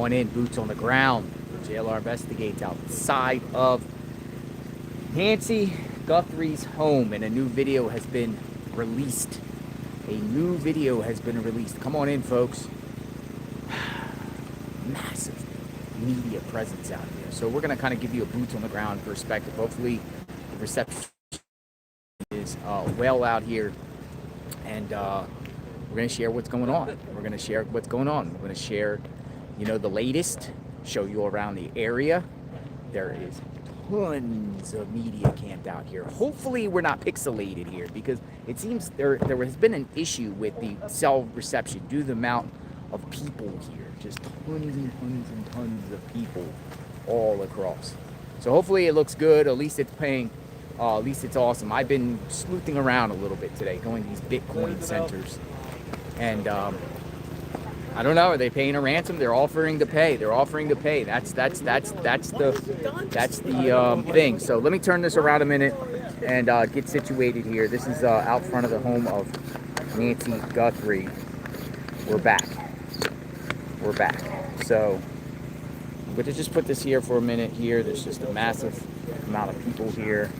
on in, boots on the ground. JLR Investigates outside of Nancy Guthrie's home, and a new video has been released. A new video has been released. Come on in, folks. Massive media presence out here. So we're going to kind of give you a boots on the ground perspective. Hopefully the reception is well out here, and we're going to share what's going on. We're going to share what's going on. We're going to share, you know, the latest, show you around the area. There is tons of media camped out here. Hopefully we're not pixelated here, because it seems there has been an issue with the cell reception due to the amount of people here. Just tons and tons and tons of people all across. So hopefully it looks good. At least it's paying. At least it's awesome. I've been sleuthing around a little bit today, going to these Bitcoin centers, and I don't know. Are they paying a ransom? They're offering to pay. They're offering to pay. That's the thing. So let me turn this around a minute and get situated here. This is out front of the home of Nancy Guthrie. We're back. We're back. So I'm going to just put this here for a minute here. There's just a massive amount of people here.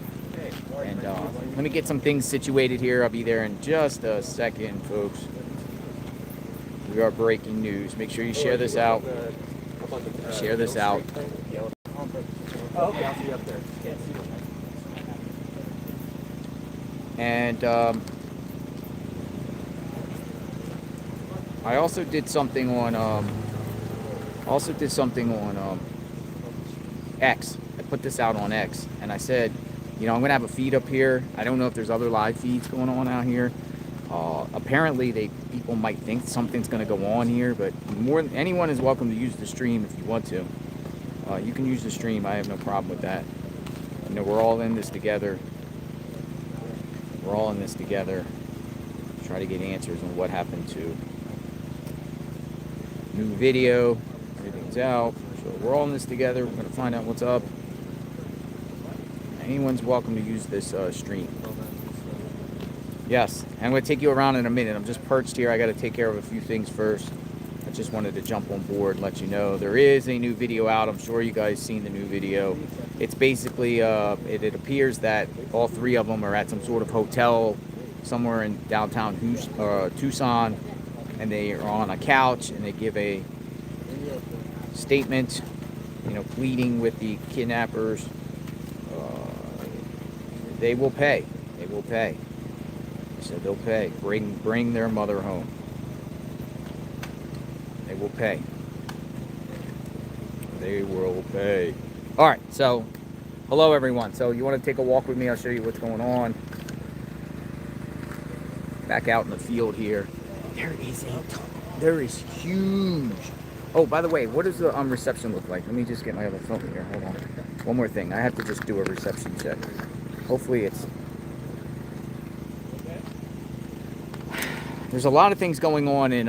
And let me get some things situated here. I'll be there in just a second, folks. We are breaking news. Make sure you share this out. Share this out. And I also did something on X. I put this out on X, and I said, you know, I'm gonna have a feed up here. I don't know if there's other live feeds going on out here. Apparently, people might think something's going to go on here, but anyone is welcome to use the stream if you want to. You can use the stream. I have no problem with that. You know, we're all in this together. We're all in this together. Try to get answers on what happened to new video. Everything's out. So we're all in this together. We're going to find out what's up. Anyone's welcome to use this stream. Yes, and I'm going to take you around in a minute. I'm just perched here. I got to take care of a few things first. I just wanted to jump on board and let you know there is a new video out. I'm sure you guys seen the new video. It's basically, it appears that all three of them are at some sort of hotel somewhere in downtown Tucson, and they are on a couch, and they give a statement, you know, pleading with the kidnappers. They will pay. They will pay. So they'll pay. Bring their mother home. They will pay. They will pay. All right. So, hello everyone. So you want to take a walk with me? I'll show you what's going on. Back out in the field here. There is huge. Oh, by the way, what does the reception look like? Let me just get my other phone here. Hold on. One more thing. I have to just do a reception check. Hopefully it's. There's a lot of things going on in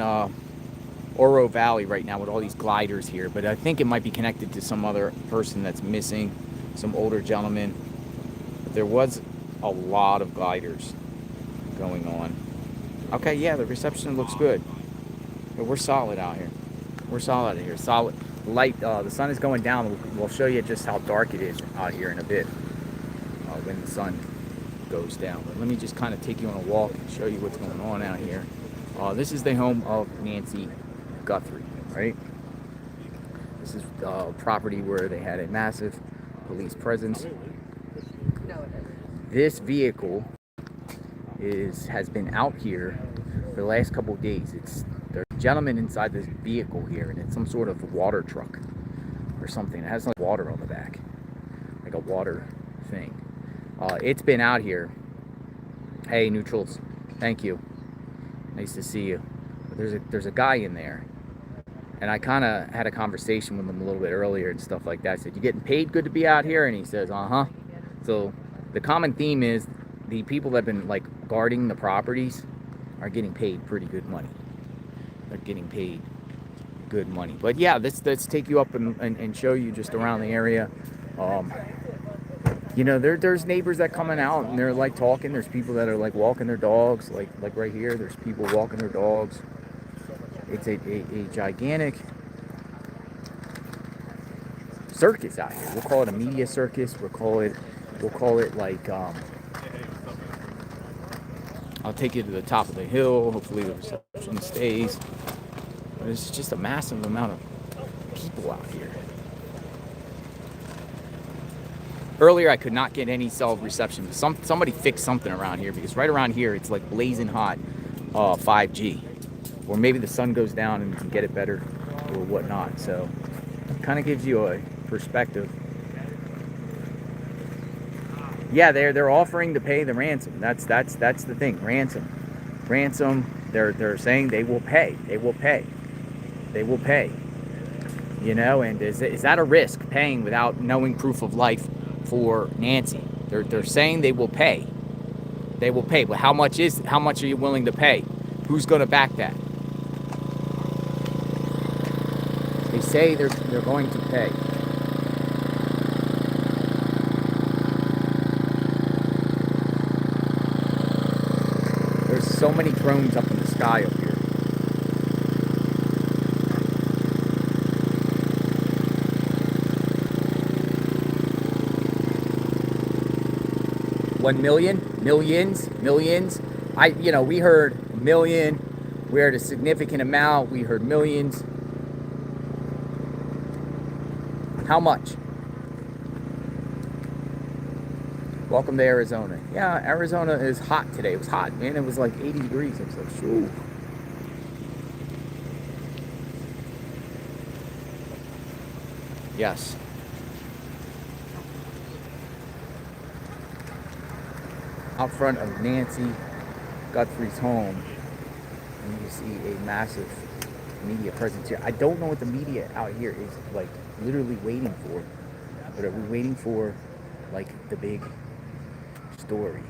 Oro Valley right now with all these gliders here, but I think it might be connected to some other person that's missing, some older gentleman. But there was a lot of gliders going on. Okay, yeah, the reception looks good. But we're solid out here. We're solid out here. Solid light. The sun is going down. We'll show you just how dark it is out here in a bit when the sun goes down. But let me just kind of take you on a walk and show you what's going on out here. This is the home of Nancy Guthrie, right? This is property where they had a massive police presence. This vehicle has been out here for the last couple of days. There's a gentleman inside this vehicle here, and it's some sort of water truck or something. It has like water on the back, like a water thing. It's been out here. Hey, neutrals, thank you. Nice to see you. But there's a guy in there, and I kind of had a conversation with him a little bit earlier and stuff like that. I said, "You getting paid good to be out here?" And he says, "Uh-huh." So the common theme is the people that have been like guarding the properties are getting paid pretty good money. They're getting paid good money. But yeah, let's take you up and show you just around the area. You know, there's neighbors that coming out and they're like talking. There's people that are like walking their dogs, like right here. There's people walking their dogs. It's a gigantic circus out here. We'll call it a media circus. We'll call it like, I'll take you to the top of the hill. Hopefully the reception stays. But it's just a massive amount of people out here. Earlier, I could not get any cell reception. Somebody fixed something around here, because right around here, it's like blazing hot 5G. Or maybe the sun goes down and you can get it better or whatnot. So it kind of gives you a perspective. Yeah, they're offering to pay the ransom. That's the thing. Ransom. They're saying they will pay. They will pay. You know, and is that a risk, paying without knowing proof of life for Nancy? They're saying they will pay. They will pay. But how much are you willing to pay? Who's going to back that? They say they're going to pay. There's so many drones up in the sky up here. $1 million, millions. We heard a million. We heard a significant amount. We heard millions. How much? Welcome to Arizona. Yeah, Arizona is hot today. It was hot, man. It was like 80 degrees. I was like, shoo. Yes. Out front of Nancy Guthrie's home, and you see a massive media presence here. I don't know what the media out here is like literally waiting for, but are we waiting for like the big story?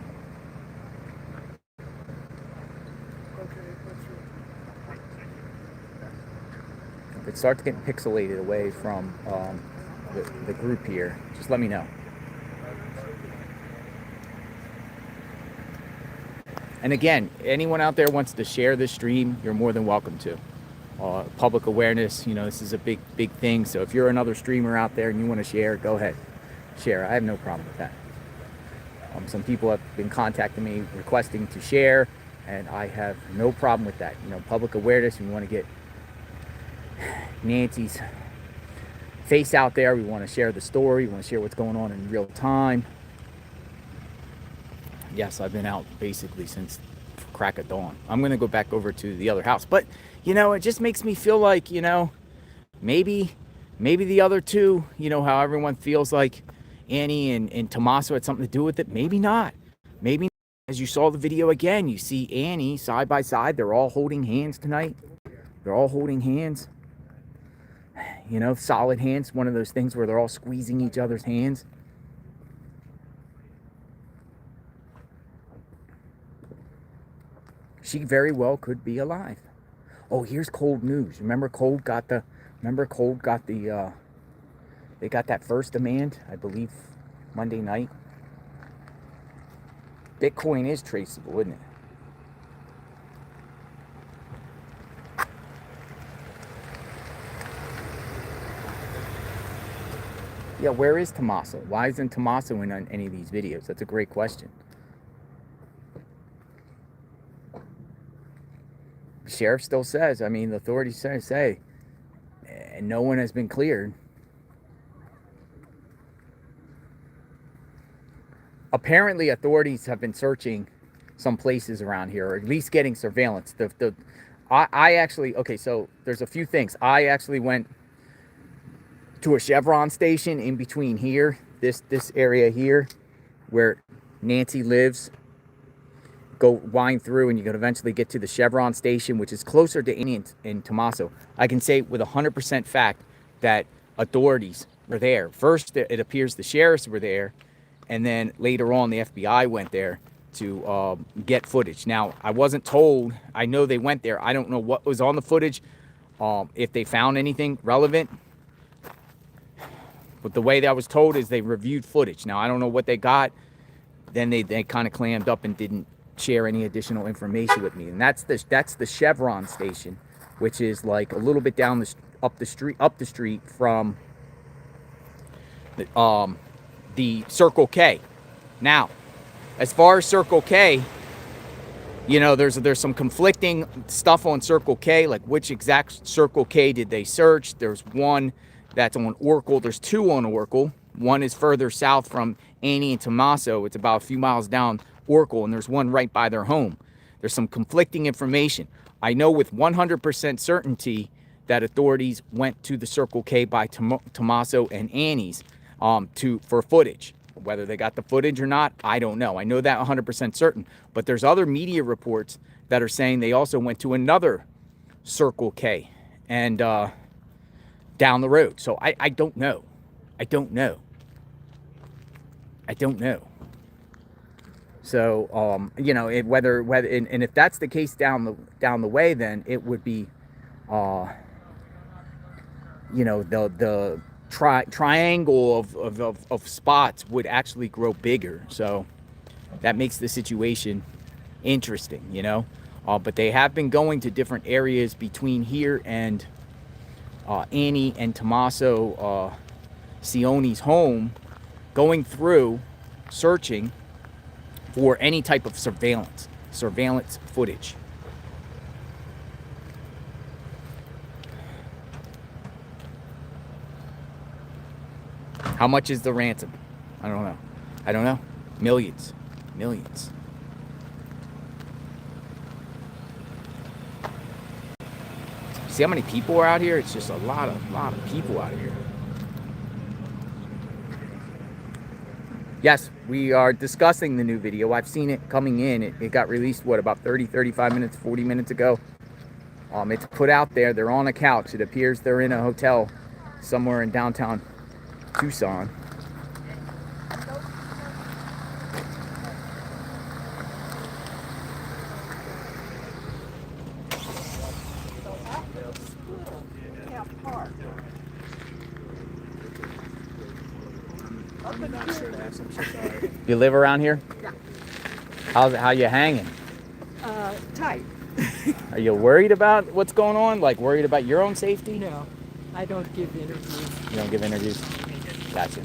If it starts getting pixelated away from the group here, just let me know. And again, anyone out there wants to share this stream, you're more than welcome to. Public awareness, this is a big thing. So if you're another streamer out there and you want to share, go ahead, share. I have no problem with that. Some people have been contacting me requesting to share, and I have no problem with that. Public awareness, we want to get Nancy's face out there. We want to share the story. We want to share what's going on in real time. Yes, I've been out basically since crack of dawn. I'm going to go back over to the other house. But, it just makes me feel like, maybe the other two, how everyone feels like Annie and Tommaso had something to do with it. Maybe not. Maybe, as you saw the video again, you see Annie side by side. They're all holding hands tonight. They're all holding hands. Solid hands. One of those things where they're all squeezing each other's hands. She very well could be alive. Oh, here's cold news. Remember Cold got the they got that first demand, I believe, Monday night. Bitcoin is traceable, isn't it? Yeah, where is Tommaso? Why isn't Tommaso in on any of these videos? That's a great question. Sheriff still says, the authorities say, and no one has been cleared. Apparently, authorities have been searching some places around here, or at least getting surveillance. I actually, okay, so there's a few things. I actually went to a Chevron station in between here, this area here, where Nancy lives. Go wind through and you can eventually get to the Chevron station, which is closer to Annie and Tommaso. I can say with 100% fact that authorities were there. First, it appears the sheriffs were there, and then later on the FBI went there to get footage. Now, I wasn't told. I know they went there. I don't know what was on the footage, if they found anything relevant. But the way that I was told is they reviewed footage. Now, I don't know what they got. Then they kind of clammed up and didn't share any additional information with me. And that's the Chevron station, which is like a little bit down up the street from the Circle K. Now, as far as Circle K, you know, there's some conflicting stuff on Circle K, like which exact Circle K did they search. There's one that's on Oracle. There's two on Oracle. One is further south from Annie and Tommaso. It's about a few miles down Oracle, and there's one right by their home. There's some conflicting information. I know with 100% certainty that authorities went to the Circle K by Tommaso and Annie's for footage. Whether they got the footage or not, I don't know. I know that 100% certain. But there's other media reports that are saying they also went to another Circle K and down the road. So I don't know. I don't know. I don't know. So you know, whether and if that's the case down the way, then it would be you know, the triangle of spots would actually grow bigger. So that makes the situation interesting, you know. But they have been going to different areas between here and Annie and Tommaso Cioni's home, going through, searching for any type of surveillance footage. How much is the ransom? I don't know. I don't know. Millions. Millions. See how many people are out here? It's just a lot of people out here. Yes, we are discussing the new video. I've seen it coming in. It got released, what, about 30, 35 minutes, 40 minutes ago. It's put out there. They're on a couch. It appears they're in a hotel somewhere in downtown Tucson. You live around here? Yeah. How you hanging? Tight. Are you worried about what's going on? Like worried about your own safety? No, I don't give interviews. You don't give interviews? Gotcha.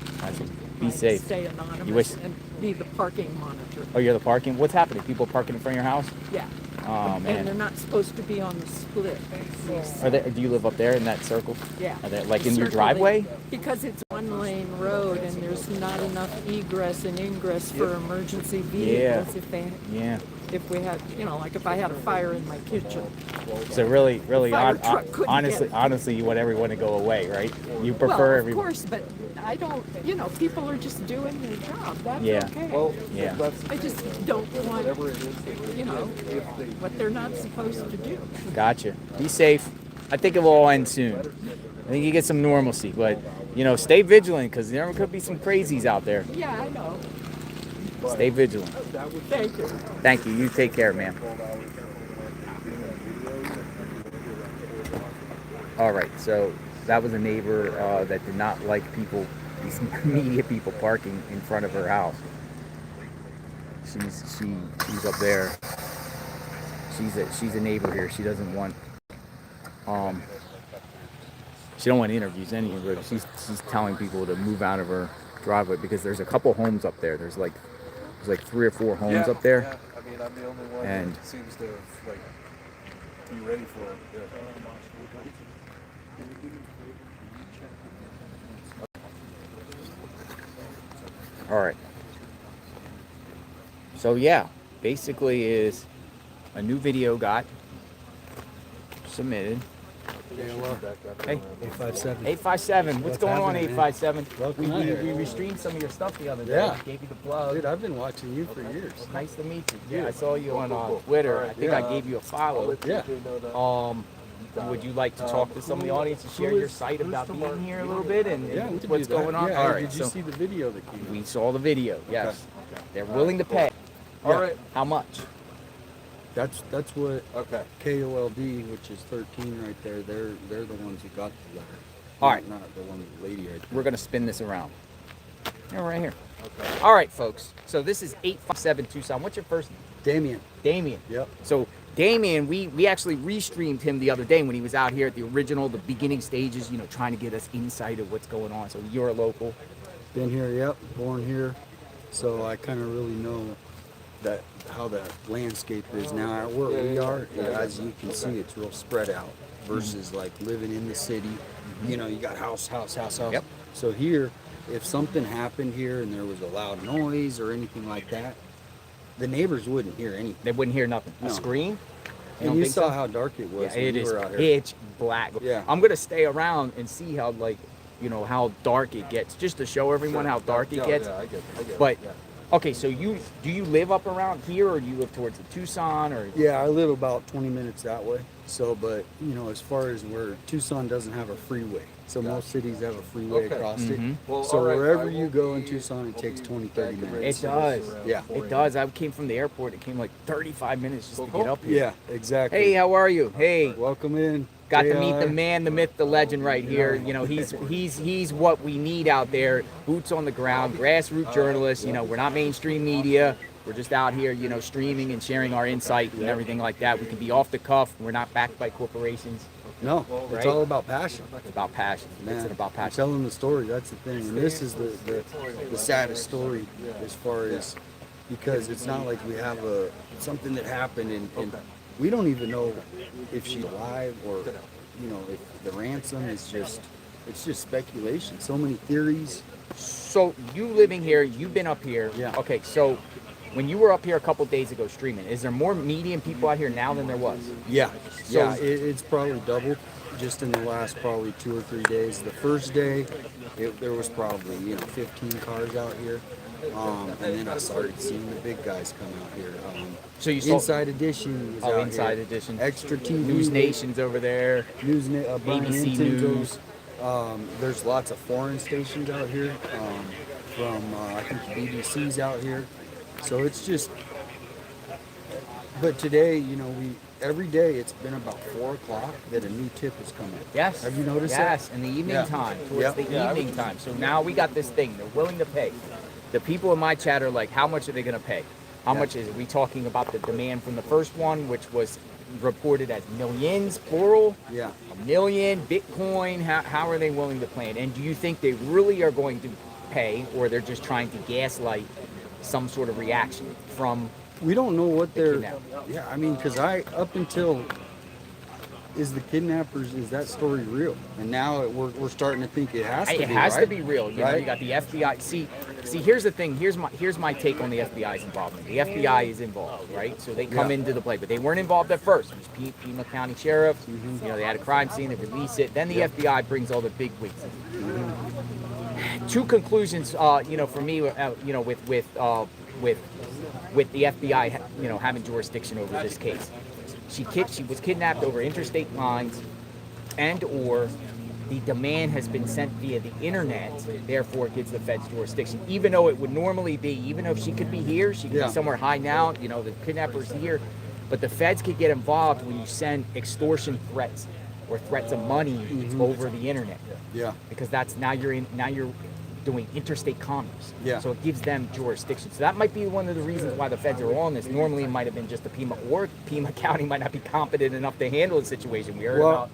Be safe. Stay anonymous You wish... and be the parking monitor. Oh, you're the parking? What's happening? People parking in front of your house? Yeah. Oh, man. And they're not supposed to be on the split. Do you live up there in that circle? Yeah. Are they like in your driveway? Because it's one lane road and there's not enough egress and ingress for emergency vehicles. Yeah. If we had, you know, like if I had a fire in my kitchen. So really, honestly, you want everyone to go away, right? You prefer everyone. Of course, but I don't, you know, people are just doing their job. That's okay. Well, yeah. I just don't want, you know, what they're not supposed to do. Gotcha. Be safe. I think it will all end soon. I think you get some normalcy, but, you know, stay vigilant because there could be some crazies out there. Yeah, I know. Stay vigilant. Thank you. Thank you. You take care, ma'am. All right. So that was a neighbor that did not like these media people parking in front of her house. She's up there. She's a neighbor here. She doesn't want she don't want interviews anyway. She's telling people to move out of her driveway because there's a couple homes up there. There's like 3 or 4 homes up there. Yeah. I mean, I'm the only one that seems to like be ready for it. Yeah. All right. So yeah, basically is a new video got submitted. Hey, 857. 857. What's going on, happening, 857? Welcome We restrained some of your stuff the other day. Yeah. Gave you the plug. Dude, I've been watching you for years. Nice to meet you. Yeah, I saw you on Twitter. I think I gave you a follow. Yeah. Would you like to talk to some of the audience and share your site about being here a little bit and what's going on? Yeah. All right. Did you see the video that came out? We saw the video. Yes. Okay. They're willing to pay. All right. How much? That's what KOLD, which is 13 right there. They're the ones who got the letter. All right. Not the one lady right there. We're gonna spin this around. Yeah, right here. Okay. All right, folks. So this is 857 Tucson. What's your first name? Damien. Damien. Yep. So Damien, we actually restreamed him the other day when he was out here at the beginning stages, you know, trying to get us insight of what's going on. So you're a local. Been here, yep, born here. So I kind of really know that how the landscape is now. Where we are, as you can see, it's real spread out versus like living in the city. You know, you got house. Yep. So here, if something happened here and there was a loud noise or anything like that, the neighbors wouldn't hear anything. They wouldn't hear nothing. No. A scream? And you saw how dark it was Yeah, when it you is were out here. pitch black. Yeah. I'm gonna stay around and see how, like, you know, how dark it gets, just to show everyone how dark it gets. Yeah, I get it. But yeah. okay, so do you live up around here, or do you live towards the Tucson, or? Yeah, I live about 20 minutes that way. So, but you know, as far as where Tucson doesn't have a freeway, so most cities have a freeway Okay. across Mhm. it. Well, So all right, I wherever you will go in be- Tucson, it I'll takes be 20, back 30 and minutes. ready It to does. around Yeah. for you. It does. I came from the airport. It came like 35 minutes just to get up here. Yeah, exactly. Hey, how are you? Hey, Welcome in. got to meet JLR. the man, the myth, the legend right here. You know, he's what we need out there. Boots on the ground, grassroots journalists. You know, we're not mainstream media. We're just out here, you know, streaming and sharing our insight and everything like that. We can be off the cuff. We're not backed by corporations. No, it's Right? all about passion. It's about passion. Man, It's about you're passion. telling the story. That's the thing, and this is the saddest story as far as, because it's not like we have something that happened and we don't even know if she's alive or, you know, if the ransom is it's just speculation. So many theories. So you living here, you've been up here. Yeah. Okay, so when you were up here a couple days ago streaming, is there more media and people out here now than there was? Yeah, So- yeah, it's probably doubled just in the last probably 2 or 3 days. The first day, there was probably 15 cars out here, and then I started seeing the big guys come out here. So you saw Inside Edition was out Inside here. Edition, Extra TV, News Nation's over there, Brian ABC Hinton's News. There's lots of foreign stations out here. From I think the BBC's out here. So it's just. But today, every day it's been about 4 o'clock that a new tip has come in. Yes. Have you noticed yes, that? in the evening Yeah. time, towards Yep. the evening time. So now we got this thing. They're willing to pay. The people in my chat are like, how much are they going to pay? How Yeah. much is we talking about the demand from the first one, which was reported as millions, plural? Yeah. A million, Bitcoin. How are they willing to pay it? And do you think they really are going to pay, or they're just trying to gaslight some sort of reaction from? We don't know what The they're. kidnap. Yeah, I mean, because up until. Is the kidnappers, is that story real? And now we're starting to think it has to be. It has to right? be real. You know, Right? you got the FBI. See, here's the thing. Here's my take on the FBI's involvement. The FBI is involved, right? So they come Yeah. into the play, but they weren't involved at first. It was Pima County Sheriff. Mm-hmm. You know, they had a crime scene. They release it. Then the FBI brings all the big wigs in. Mm-hmm. Two conclusions. You know, for me, you know, with the FBI, you know, having jurisdiction over this case. She was kidnapped over interstate lines, and or the demand has been sent via the internet, therefore it gives the feds jurisdiction. Even though it would normally be, even if she could be here, she could Yeah. be somewhere hiding out, you know, the kidnapper's here, but the feds could get involved when you send extortion threats or threats of money over the internet, Yeah. because that's now you're doing interstate commerce. Yeah. So it gives them jurisdiction. So that might be one of the reasons why the feds are on this. Normally it might have been just the Pima County might not be competent enough to handle the situation. We heard Well,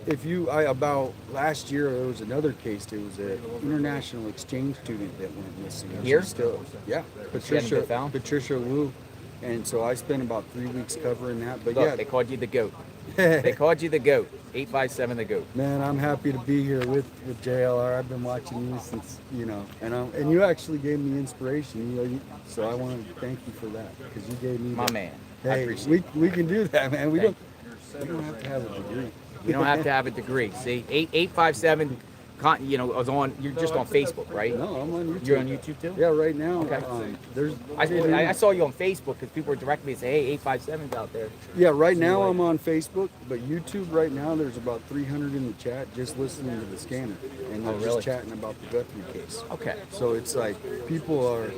about. about last year there was another case. There was an international exchange student that went missing. And Here? she's still, yeah, She hadn't been found? Patricia Wu, and so I spent about 3 weeks covering that. But Look, yeah, they called you the GOAT. They called you the GOAT. 857 the GOAT. man, I'm happy to be here with JLR. I've been watching you since and you actually gave me inspiration. So I want to thank you for that because you gave me My the- man. I Hey, appreciate we can do that, man. We Thank don't have to have a degree. You don't have to have a degree. See, 857, you know, was on. You're just on Facebook, right? No, I'm on YouTube. You're on YouTube too. Yeah, right now. Okay. There's. I saw you on Facebook because people were directing me and say, "Hey, 857's out there." Yeah, right now I'm on Facebook, but YouTube right now there's about 300 in the chat just listening to the scanner, and they're really? just chatting about the Guthrie case. Okay. So it's like people are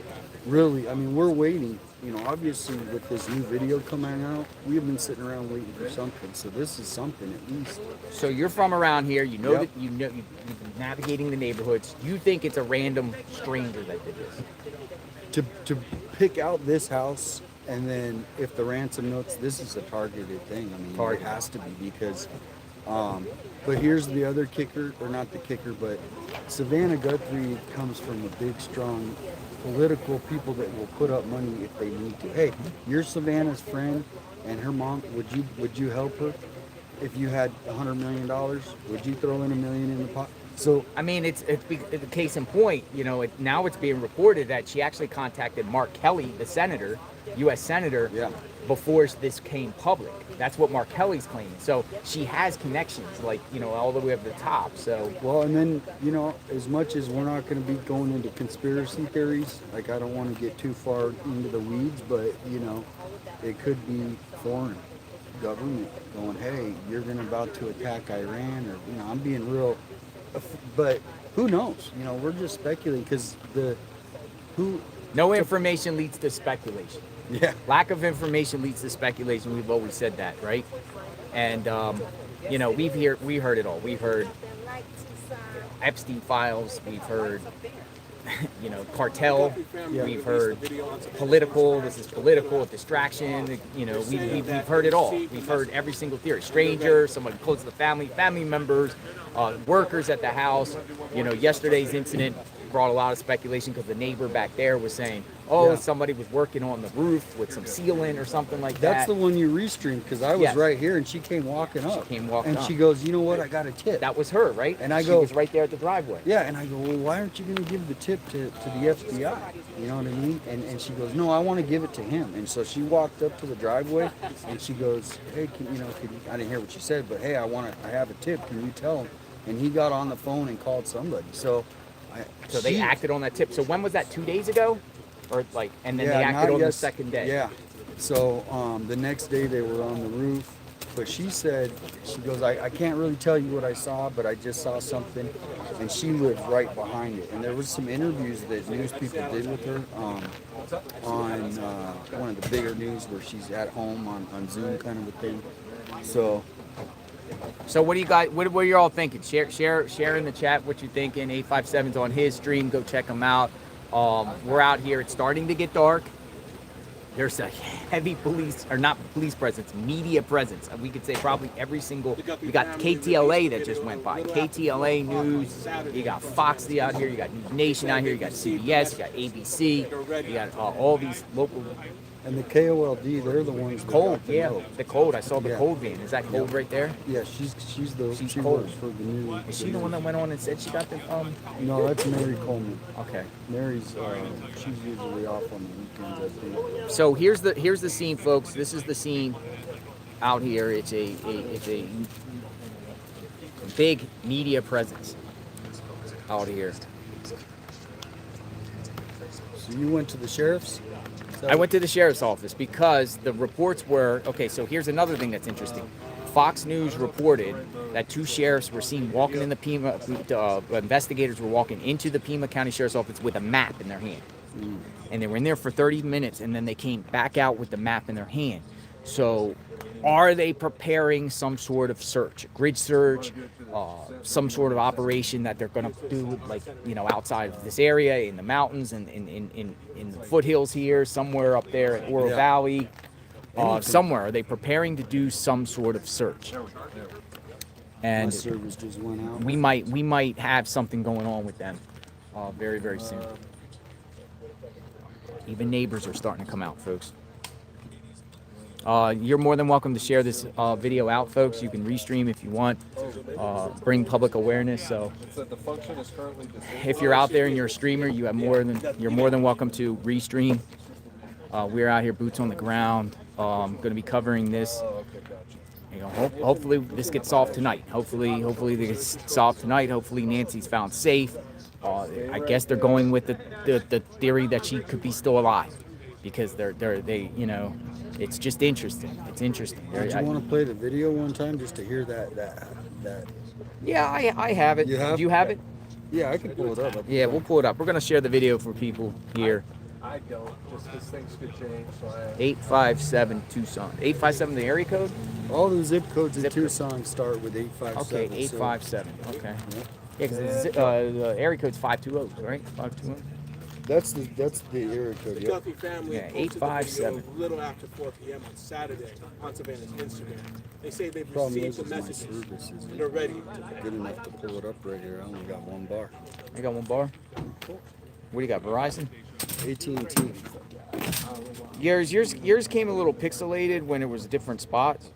really. I mean, we're waiting. Obviously with this new video coming out, we've been sitting around waiting for something. So this is something at least. So you're from around here. You know Yep. that you've been navigating the neighborhoods. You think it's a random stranger that did this? To pick out this house, and then if the ransom notes, this is a targeted thing. I mean, Targeted. it has to be because But here's the other kicker, or not the kicker, but Savannah Guthrie comes from a big, strong political people that will put up money if they need to. Hey, you're Savannah's friend and her mom. Would you help her if you had $100 million? Would you throw in $1 million in the pot? So I mean, it's the case in point. You know, now it's being reported that she actually contacted Mark Kelly, the senator, U.S. senator, yeah. before this came public. That's what Mark Kelly's claiming. So she has connections, like, you know, all the way up to the top. So well, and then, you know, as much as we're not going to be going into conspiracy theories, like I don't want to get too far into the weeds, but you know, it could be foreign government going, hey, you're about to attack Iran, or you know, I'm being real. But who knows? You know, we're just speculating because no information leads to speculation. Yeah. Lack of information leads to speculation. We've always said that, right? And you know, we heard it all. We've heard Epstein files. We've heard you know, cartel. Yeah. We've heard political. This is political distraction. You know, we've heard it all. We've heard every single theory. Stranger, someone close to the family members, workers at the house. You know, yesterday's incident brought a lot of speculation because the neighbor back there was saying, oh, yeah, somebody was working on the roof with some sealant or something like that. That's the one you restreamed, because I was Yes. right here and she came walking up. And up. she goes, you know what, I got a tip. That was her, right? And I she go, was right there at the driveway. yeah, and I go, well, why aren't you going to give the tip to the FBI? You know what I mean? And she goes, no, I want to give it to him. And so she walked up to the driveway and she goes, hey, I didn't hear what she said, but hey, I have a tip. Can you tell him? And he got on the phone and called somebody. So they acted on that tip. So when was that? 2 days ago, or like? And then yeah, they acted on the second day. Yeah. So the next day they were on the roof, but she said, she goes, I can't really tell you what I saw, but I just saw something, and she lived right behind it. And there was some interviews that news people did with her on one of the bigger news where she's at home on Zoom kind of a thing. So what do you guys? What are you all thinking? Share in the chat what you're thinking. 857's on his stream. Go check him out. We're out here. It's starting to get dark. There's a heavy police, or not police presence, media presence. We could say probably every single. We got KTLA that just went by. KTLA News. You got Foxy out here. You got News Nation out here. You got CBS. You got ABC. You got all these local. And the KOLD, they're the ones that Cold, got the yeah. note. The Cold. I saw the Yeah. Cold van. Is that Cold right there? Yeah, she's she Cold. works for the new. Is she the one that went on and said she got the No, that's Mary Coleman. Okay. Mary's she's usually off on the weekends, I think. So here's the scene, folks. This is the scene out here. It's a big media presence out here. So you went to the sheriff's? I went to the sheriff's office because the reports were, okay, so here's another thing that's interesting. Fox News reported that 2 sheriffs were seen walking in the Pima, investigators were walking into the Pima County Sheriff's Office with a map in their hand. And they were in there for 30 minutes, and then they came back out with the map in their hand. So are they preparing some sort of search, a grid search, some sort of operation that they're going to do, like, you know, outside of this area, in the mountains, and in the foothills here, somewhere up there at Oro Valley, somewhere? Are they preparing to do some sort of search? And service just went out. we might have something going on with them very, very soon. Even neighbors are starting to come out, folks. You're more than welcome to share this video out, folks. You can restream if you want. Bring public awareness. So if you're out there and you're a streamer, you're more than welcome to restream. We're out here, boots on the ground. Going to be covering this. You know, hopefully this gets solved tonight. Hopefully this gets solved tonight. Hopefully Nancy's found safe. I guess they're going with the theory that she could be still alive, because they you know, it's just interesting. It's interesting. Did you want to play the video one time just to hear that? Yeah, I have it. You have? Do you have it? Yeah, I can pull it up. Yeah, we'll pull it up. We're gonna share the video for people here. I don't, just because things could change. So 857 Tucson. 857 the area code? All the zip codes in Tucson start with 857. Okay, 857. Okay. Yeah. Yeah, because the area code's 520, right? 520. That's the area code. The Yep. Guthrie family Yeah, posted the 857. video a little after 4 p.m. on Saturday on Savannah's Instagram. They say they've Problem received the is my messages service isn't and are ready to good enough to pull it up right here. I only got one bar. I got one bar. What do you got, Verizon? AT&T. Yours came a little pixelated when it was different spots.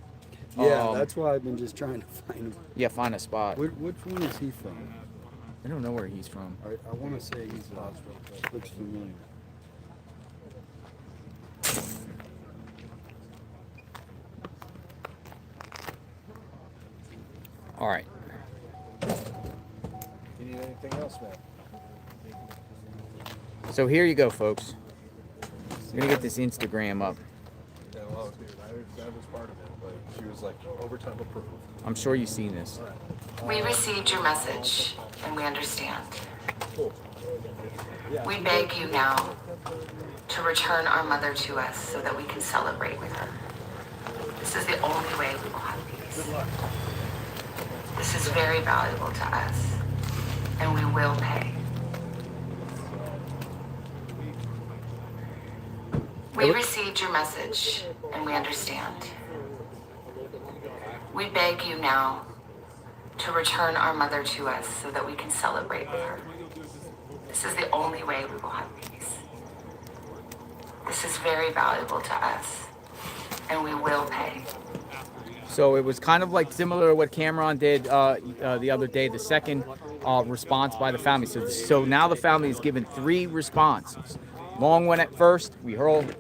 Yeah, that's why I've been just trying to find him. Yeah, find a spot. Which one is he from? I don't know where he's from. I want to say he's looks familiar. All right. You need anything else, man? So here you go, folks. We're gonna get this Instagram up. Yeah, well, dude, that was part of it. Like, she was like, overtime approved. I'm sure you've seen this. We received your message, and we understand. We beg you now to return our mother to us so that we can celebrate with her. This is the only way we will have peace. This is very valuable to us, and we will pay. We received your message, and we understand. We beg you now to return our mother to us so that we can celebrate with her. This is the only way we will have peace. This is very valuable to us, and we will pay. So it was kind of like similar to what Cameron did the other day, the second response by the family. So now the family is given 3 responses. Long one at first, we heard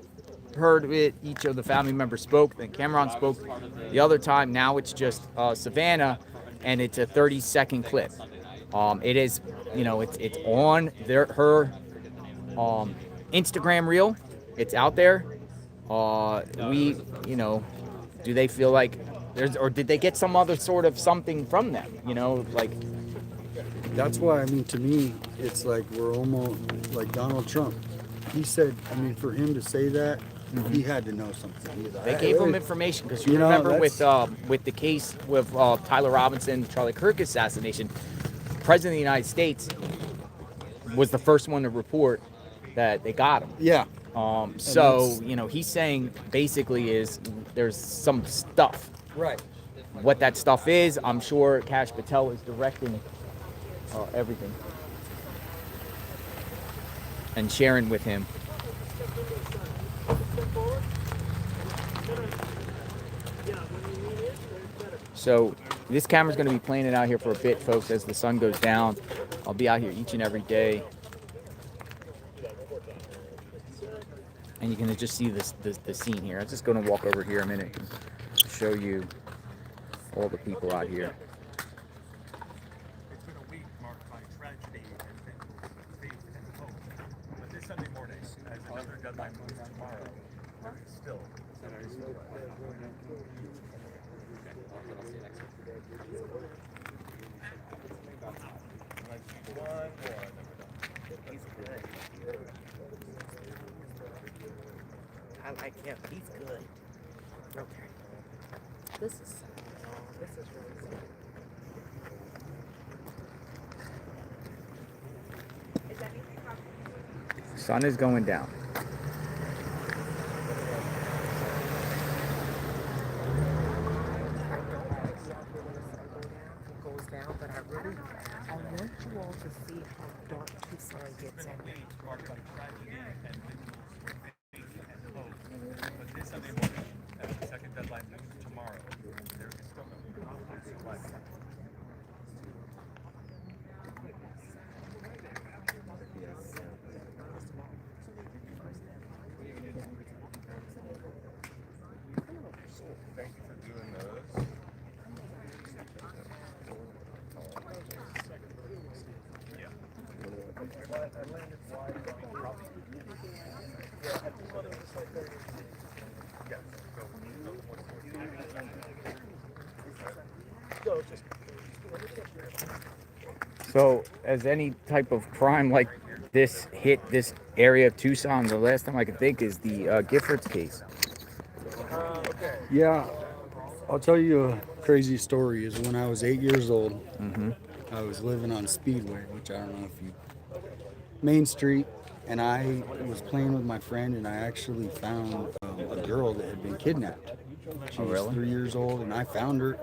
it, each of the family members spoke, then Cameron spoke the other time. Now it's just Savannah, and it's a 30-second clip. It is, it's on her Instagram reel. It's out there. Do they feel like or did they get some other sort of something from them? That's why, to me, it's like we're almost like Donald Trump. He said, for him to say that, he had to know something. They gave him information because you remember with the case with Tyler Robinson, the Charlie Kirk assassination, the President of the United States was the first one to report that they got him. Yeah. He's saying basically is there's some stuff. Right. What that stuff is, I'm sure Kash Patel is directing everything and sharing with him. So this camera's going to be playing it out here for a bit, folks, as the sun goes down. I'll be out here each and every day. And you're going to just see the scene here. I'm just going to walk over here a minute and show you all the people out here. It's been a week marked by tragedy and faith and hope. But this Sunday morning, as another deadline moves tomorrow, there is still I like him. He's good. Okay. This is really sad. Sun is going down. Goes down, but I want you all to see how dark TUCSON gets at night. marked by tragedy and faith and hope. But this Sunday morning, as the second deadline moves tomorrow, there is still no confidence in life. Thank you for doing those. So, as any type of crime like this hit this area of Tucson, the last time I can think is the Guthrie'S case. Yeah. I'll tell you a crazy story. Is when I was 8 years old, I was living on Speedway, which I don't know if you... Main Street, and I was playing with my friend, and I actually found a girl that had been kidnapped. She was really? 3 years old, and I found her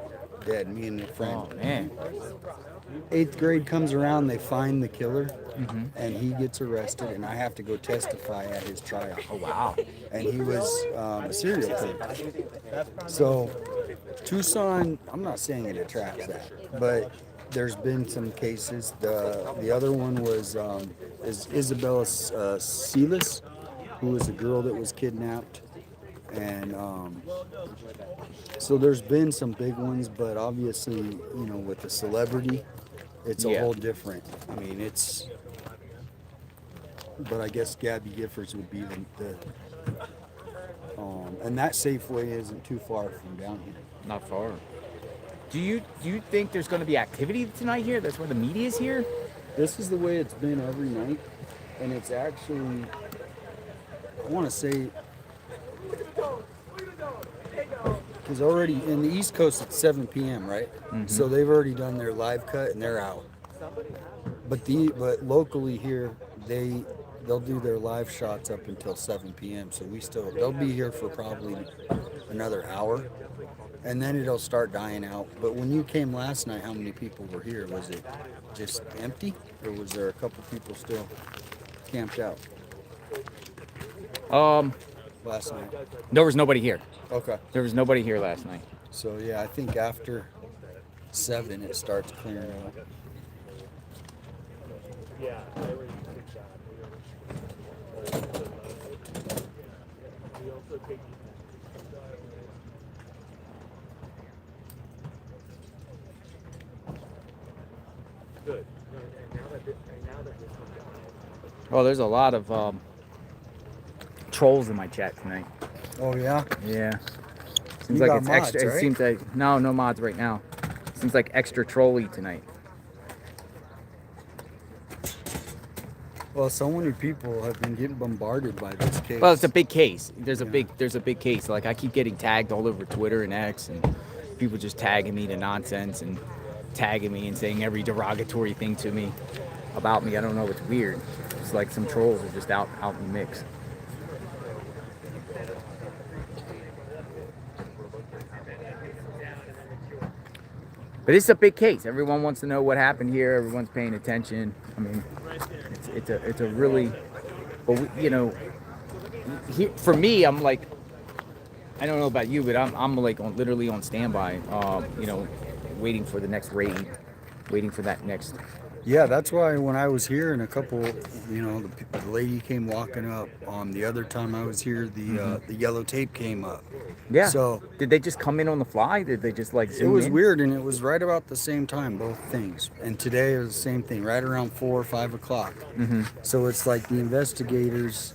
dead, me and a friend. Oh, man. 8th grade comes around, they find the killer, and he gets arrested, and I have to go testify at his trial. Oh, wow. And he was a serial killer. So, Tucson, I'm not saying it attracts that, but there's been some cases. The other one was is Isabella Silas, who was a girl that was kidnapped. And so there's been some big ones, but obviously, you know, with the celebrity, it's a whole different. I mean, it's... But I guess Gabby Giffords would be the and that Safeway isn't too far from down here. Not far. Do you think there's going to be activity tonight here? That's where the media is here? This is the way it's been every night, and it's actually, I want to say, because already in the East Coast it's 7 p.m., right? So they've already done their live cut and they're out. But locally here, they'll do their live shots up until 7 p.m. So they'll be here for probably another hour, and then it'll start dying out. But when you came last night, how many people were here? Was it just empty, or was there a couple people still camped out last night? There was nobody here. Okay. There was nobody here last night. So yeah, I think after 7 it starts clearing out. Yeah, I already think that. We also take. Good. And now that this comes out. Oh, there's a lot of trolls in my chat tonight. Oh yeah. Yeah. Seems You like got it's mods, extra. right? It seems like no mods right now. Seems like extra trolly tonight. Well, so many people have been getting bombarded by this case. Well, it's a big case. There's a big case. Like I keep getting tagged all over Twitter and X, and people just tagging me to nonsense and tagging me and saying every derogatory thing to me about me. I don't know. It's weird. It's like some trolls are just out in the mix. But it's a big case. Everyone wants to know what happened here. Everyone's paying attention. I mean, it's a really, but we, you know, for me, I'm like, I don't know about you, but I'm like literally on standby. You know, waiting for the next raid, waiting for that next. Yeah, that's why when I was here and a couple, you know, the lady came walking up. The other time I was here, the yellow tape came up. Yeah. So did they just come in on the fly? Did they just like zoom it was in? weird, and it was right about the same time, both things. And today it was the same thing, right around 4 or 5 o'clock. So it's like the investigators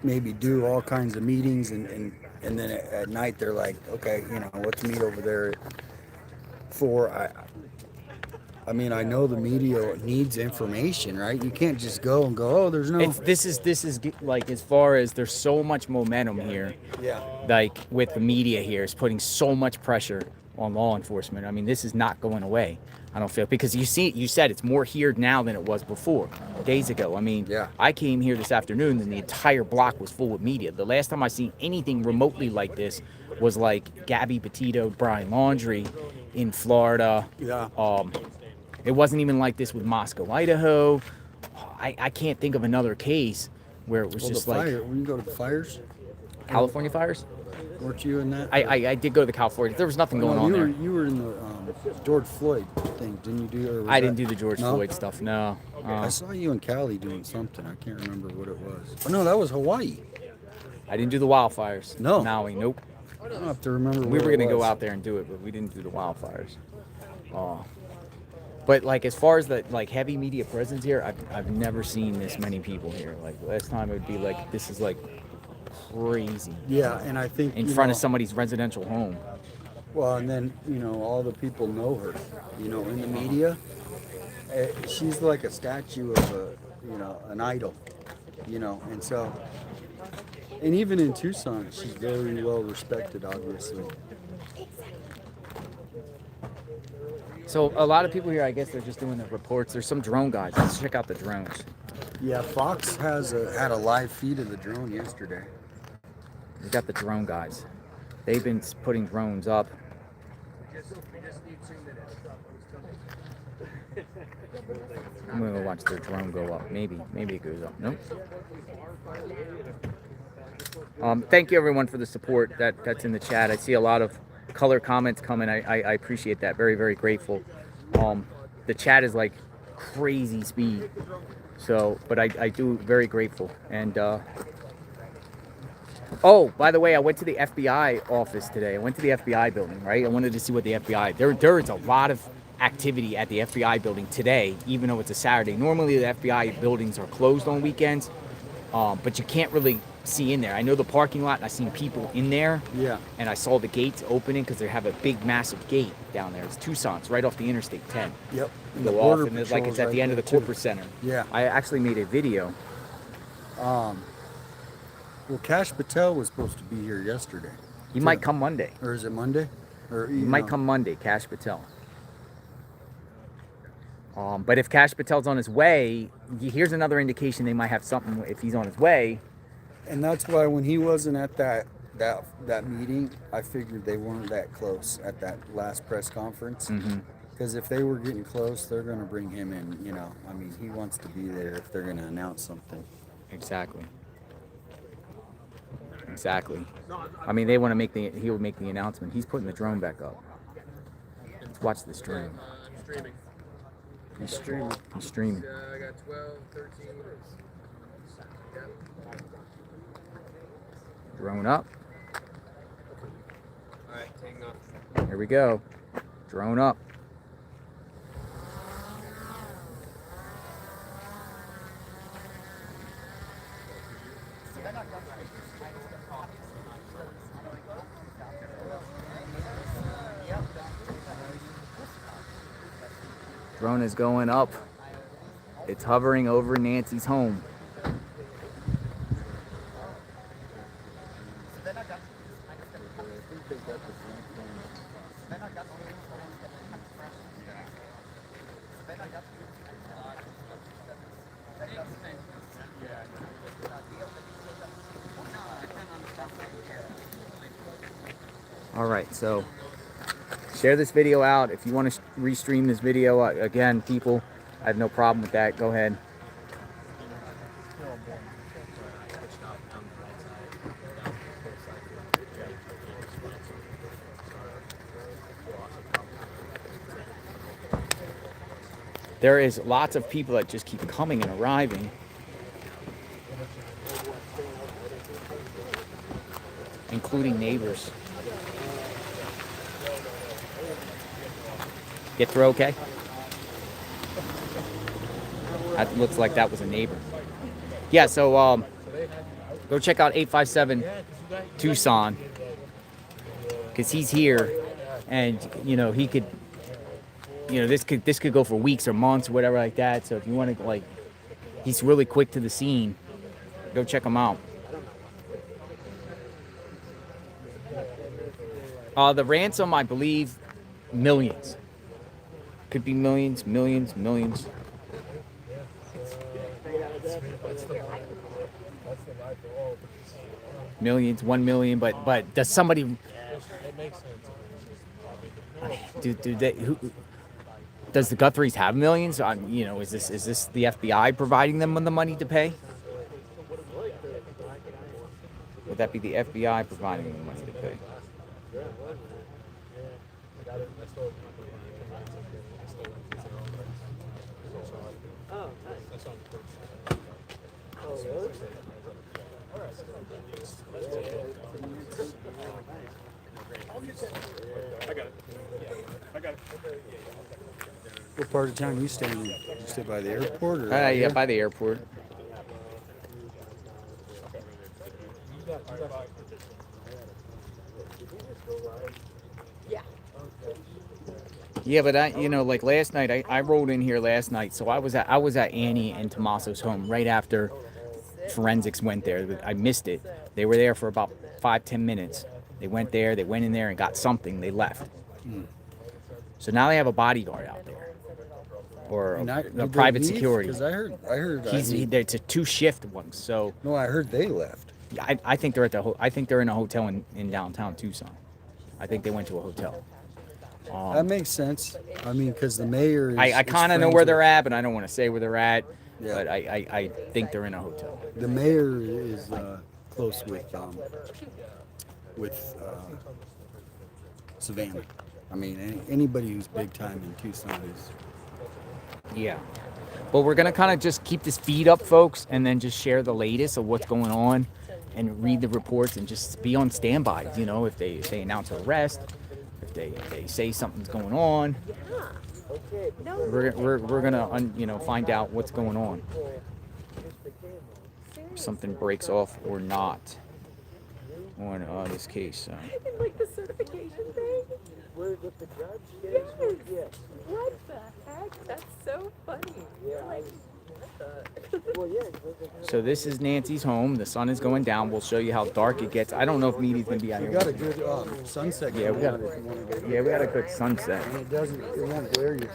maybe do all kinds of meetings, and then at night they're like, okay, you know, let's meet over there at 4. I mean, I know the media needs information, right? You can't just go and go, oh, there's no... This is like, as far as there's so much momentum here. Yeah. Like with the media here, is putting so much pressure on law enforcement. I mean, this is not going away. I don't feel, because you said it's more here now than it was before, days ago. I mean, yeah. I came here this afternoon and the entire block was full with media. The last time I seen anything remotely like this was like Gabby Petito, Brian Laundrie in Florida. Yeah. It wasn't even like this with Moscow, Idaho. I can't think of another case where it was just the like fire. When you go to the fires, California fires. weren't you in that? I did go to the California. There was nothing going on there. You were in the George Floyd thing, didn't you do? Or was I didn't that- do the George No? Floyd stuff. No. I saw you in Cali doing something. I can't remember what it was. Oh no, that was Hawaii. I didn't do the wildfires. No. Maui. Nope. I don't have to remember. We were where it gonna go was. out there and do it, but we didn't do the wildfires. But like as far as the like heavy media presence here, I've never seen this many people here. Like last time it would be like, this is like crazy. Yeah, and I think In you front know, of somebody's residential home. Well, and then you know all the people know her. You know, in the media, she's like a statue of an idol. You know, and so, and even in Tucson, she's very well respected, obviously. So a lot of people here, I guess they're just doing the reports. There's some drone guys. Let's check out the drones. Yeah, Fox had a live feed of the drone yesterday. We got the drone guys. They've been putting drones up. I'm gonna go watch their drone go up. Maybe it goes up. Nope. Thank you everyone for the support that's in the chat. I see a lot of color comments coming. I appreciate that. Very, very grateful. The chat is like crazy speed. So, but I do very grateful. And oh, by the way, I went to the FBI office today. I went to the FBI building, right? I wanted to see what the FBI, there is a lot of activity at the FBI building today, even though it's a Saturday. Normally the FBI buildings are closed on weekends, but you can't really see in there. I know the parking lot and I seen people in there. Yeah. And I saw the gates opening because they have a big, massive gate down there. It's TUCSON's right off the Interstate 10. Yep. You go off and it's like it's at the end of the corporate center. Yeah. I actually made a video. Well, Kash Patel was supposed to be here yesterday. He might come Monday. Or is it Monday? Or He might come Monday, Kash Patel. But if Kash Patel's on his way, here's another indication they might have something if he's on his way. And that's why when he wasn't at that meeting, I figured they weren't that close at that last press conference. Because if they were getting close, they're going to bring him in. You know, I mean, he wants to be there if they're going to announce something. Exactly. I mean, they want to make he will make the announcement. He's putting the drone back up. Let's watch the stream. He's streaming. He's streaming. I got 12, 13. Drone up. Alright, taking off. Here we go. Drone up. Drone is going up. It's hovering over Nancy's home. All right, so share this video out. If you want to restream this video, again, people, I have no problem with that. Go ahead. There is lots of people that just keep coming and arriving. Including neighbors. Get through okay? That looks like that was a neighbor. Yeah, so go check out 857 TUCSON, because he's here, and you know he could, you know, this could go for weeks or months or whatever like that. So if you want to, like, he's really quick to the scene. Go check him out. The ransom, I believe, millions. Could be millions. Millions, 1 million, but does somebody does the Guthrie's have millions? You know, is this the FBI providing them with the money to pay? Would that be the FBI providing them the money to pay? What part of town you staying in? You stay by the airport? Or Yeah, by the airport. Yeah, but you know, like last night, I rolled in here last night, so I was at Annie and Tommaso's home right after forensics went there. I missed it. They were there for about 5-10 minutes. They went in there and got something. They left. So now they have a bodyguard out there, or And a private security. Because I heard. It's a 2-shift one. So No, I heard they left. I think they're at I think they're in a hotel in downtown Tucson. I think they went to a hotel. That makes sense. I mean, because the mayor is. I kind of know where they're at, but I don't want to say where they're at. Yeah. But I think they're in a hotel. The mayor is close with Savannah. I mean, anybody who's big time in Tucson is. Yeah. But we're going to kind of just keep this feed up, folks, and then just share the latest of what's going on and read the reports and just be on standby. You know, if they announce an arrest, if they say something's going on, we're going to find out what's going on. If something breaks off or not on this case. And like the certification thing? Where with the judge? Yes. What the heck? That's so funny. Like, So this is Nancy's home. The sun is going down. We'll show you how dark it gets. I don't know if Meaty's gonna be out here. We got a good sunset. Yeah, we got a good sunset. And it won't glare you.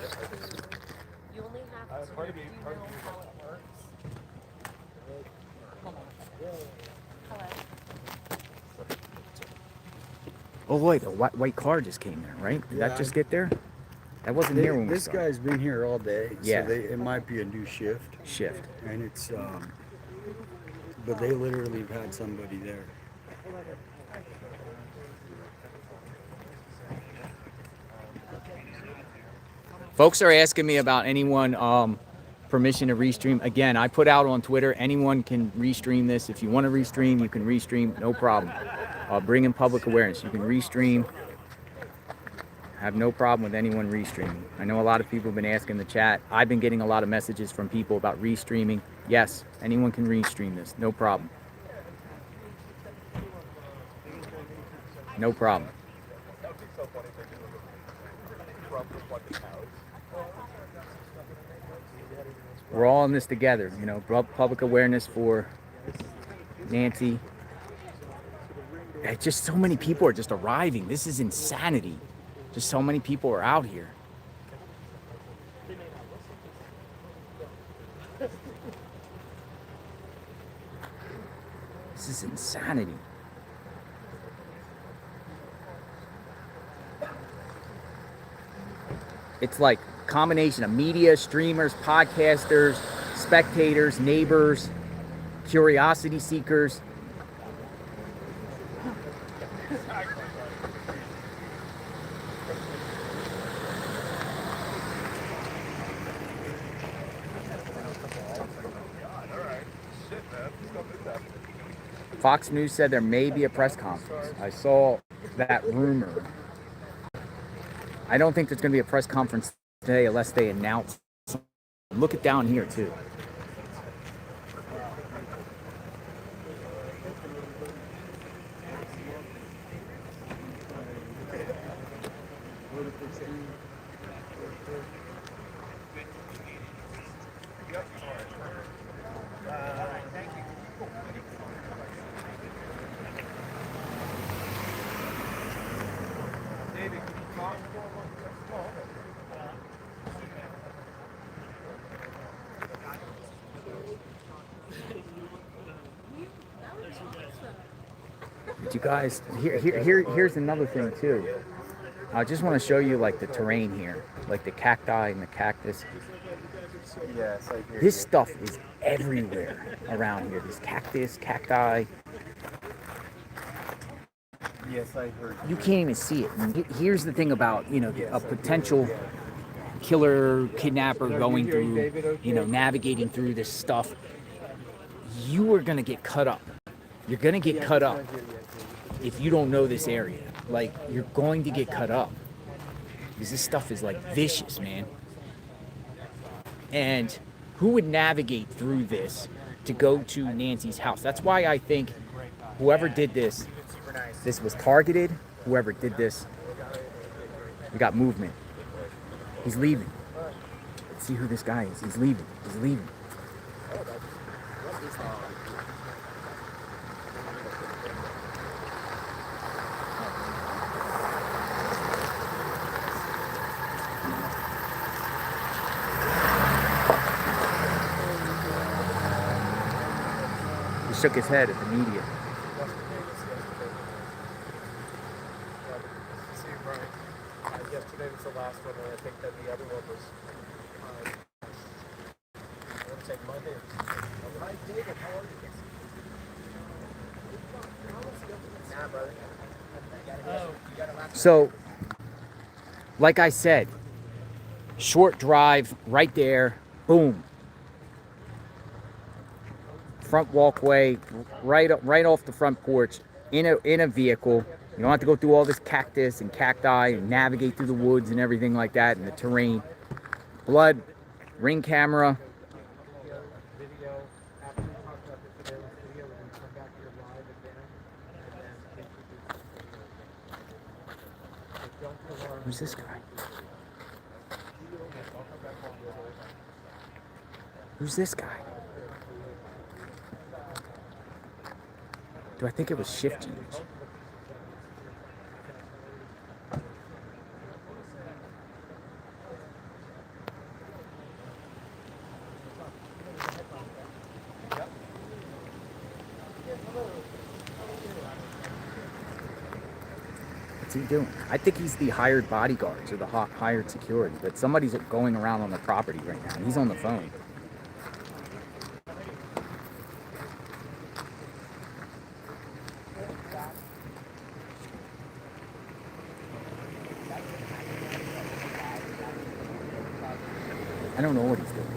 you only have to, do you know how it works? Hello? Oh wait, the white car just came there, right? Did that just get there? That wasn't here when we This started. guy's been here all day. Yeah. So it might be a new shift. And it's but they literally have had somebody there. Folks are asking me about anyone permission to restream. Again, I put out on Twitter, anyone can restream this. If you want to restream, you can restream, no problem. Bring in public awareness. You can restream. I have no problem with anyone restreaming. I know a lot of people have been asking in the chat. I've been getting a lot of messages from people about restreaming. Yes, anyone can restream this, no problem. No problem. We're all in this together, you know, public awareness for Nancy. It's just so many people are just arriving. This is insanity. Just so many people are out here. This is insanity. It's like a combination of media, streamers, podcasters, spectators, neighbors, curiosity seekers. Fox News said there may be a press conference. I saw that rumor. I don't think there's going to be a press conference today unless they announce something. Look it down here too. But you guys, here's another thing too. I just want to show you like the terrain here, like the cacti and the cactus. Yes, I hear This stuff is everywhere around here. This cactus, cacti. Yes, I heard. You can't even see it. And here's the thing about, you know, a potential killer, kidnapper going through, you know, navigating through this stuff. You are going to get cut up. You're going to get cut up if you don't know this area. Like, you're going to get cut up. Because this stuff is, like, vicious, man. And who would navigate through this to go to Nancy's house? That's why I think whoever did this was targeted. Whoever did this, we got movement. He's leaving. Let's see who this guy is. He's leaving. He's leaving. shook his head at the media. Yesterday was the last one, and I think that the other one was, I want to say Monday. Hi, David, how are you? So, like I said, short drive right there, boom. Front walkway, right off the front porch, in a vehicle. You don't have to go through all this cactus and cacti and navigate through the woods and everything like that and the terrain. Blood, ring camera. Who's this guy? Who's this guy? Do I think it was shift change? What's he doing? I think he's the hired bodyguards or the hired security, but somebody's going around on the property right now. He's on the phone. I don't know what he's doing.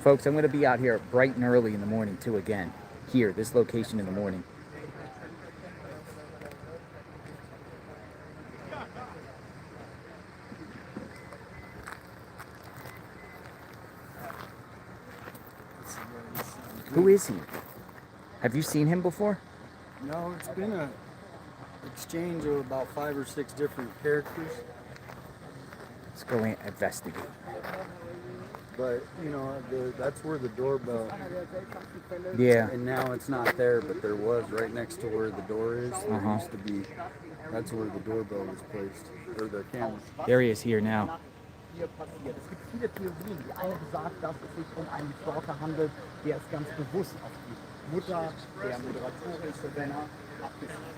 Folks, I'm going to be out here bright and early in the morning too again. Here, this location in the morning. Who is he? Have you seen him before? No, it's been a exchange of about 5 or 6 different characters. Let's go and investigate. But, you know, that's where the doorbell... Yeah. And now it's not there, but there was right next to where the door is. There used to be... That's where the doorbell was placed. Or the camera. There he is here now. Hier passiert. Es gibt viele Theorien. Die eine besagt, dass es sich um einen Stalker handelt, der es ganz bewusst auf die Mutter der Moderatorin Savannah abgesehen.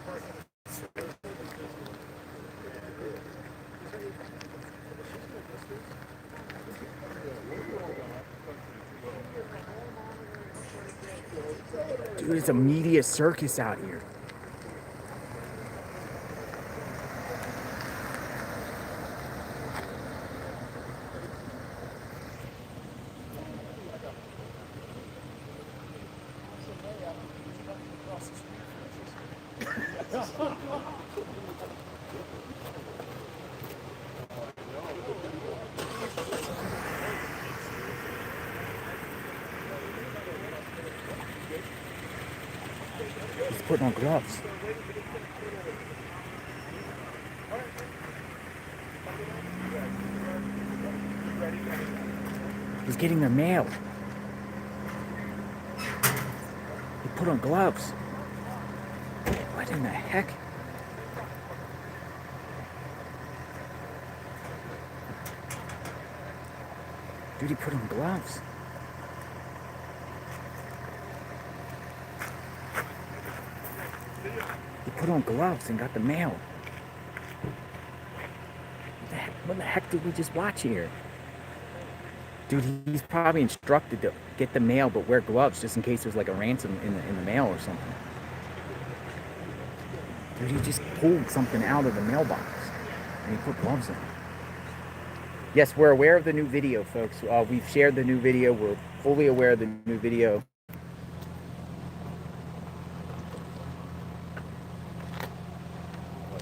Dude, it's a media circus out here. He's putting on gloves. He's getting their mail. He put on gloves. What in the heck? Dude, he put on gloves. He put on gloves and got the mail. What the heck did we just watch here? Dude, he's probably instructed to get the mail but wear gloves just in case there's like a ransom in the mail or something. Dude, he just pulled something out of the mailbox and he put gloves on. Yes, we're aware of the new video, folks. We've shared the new video. We're fully aware of the new video.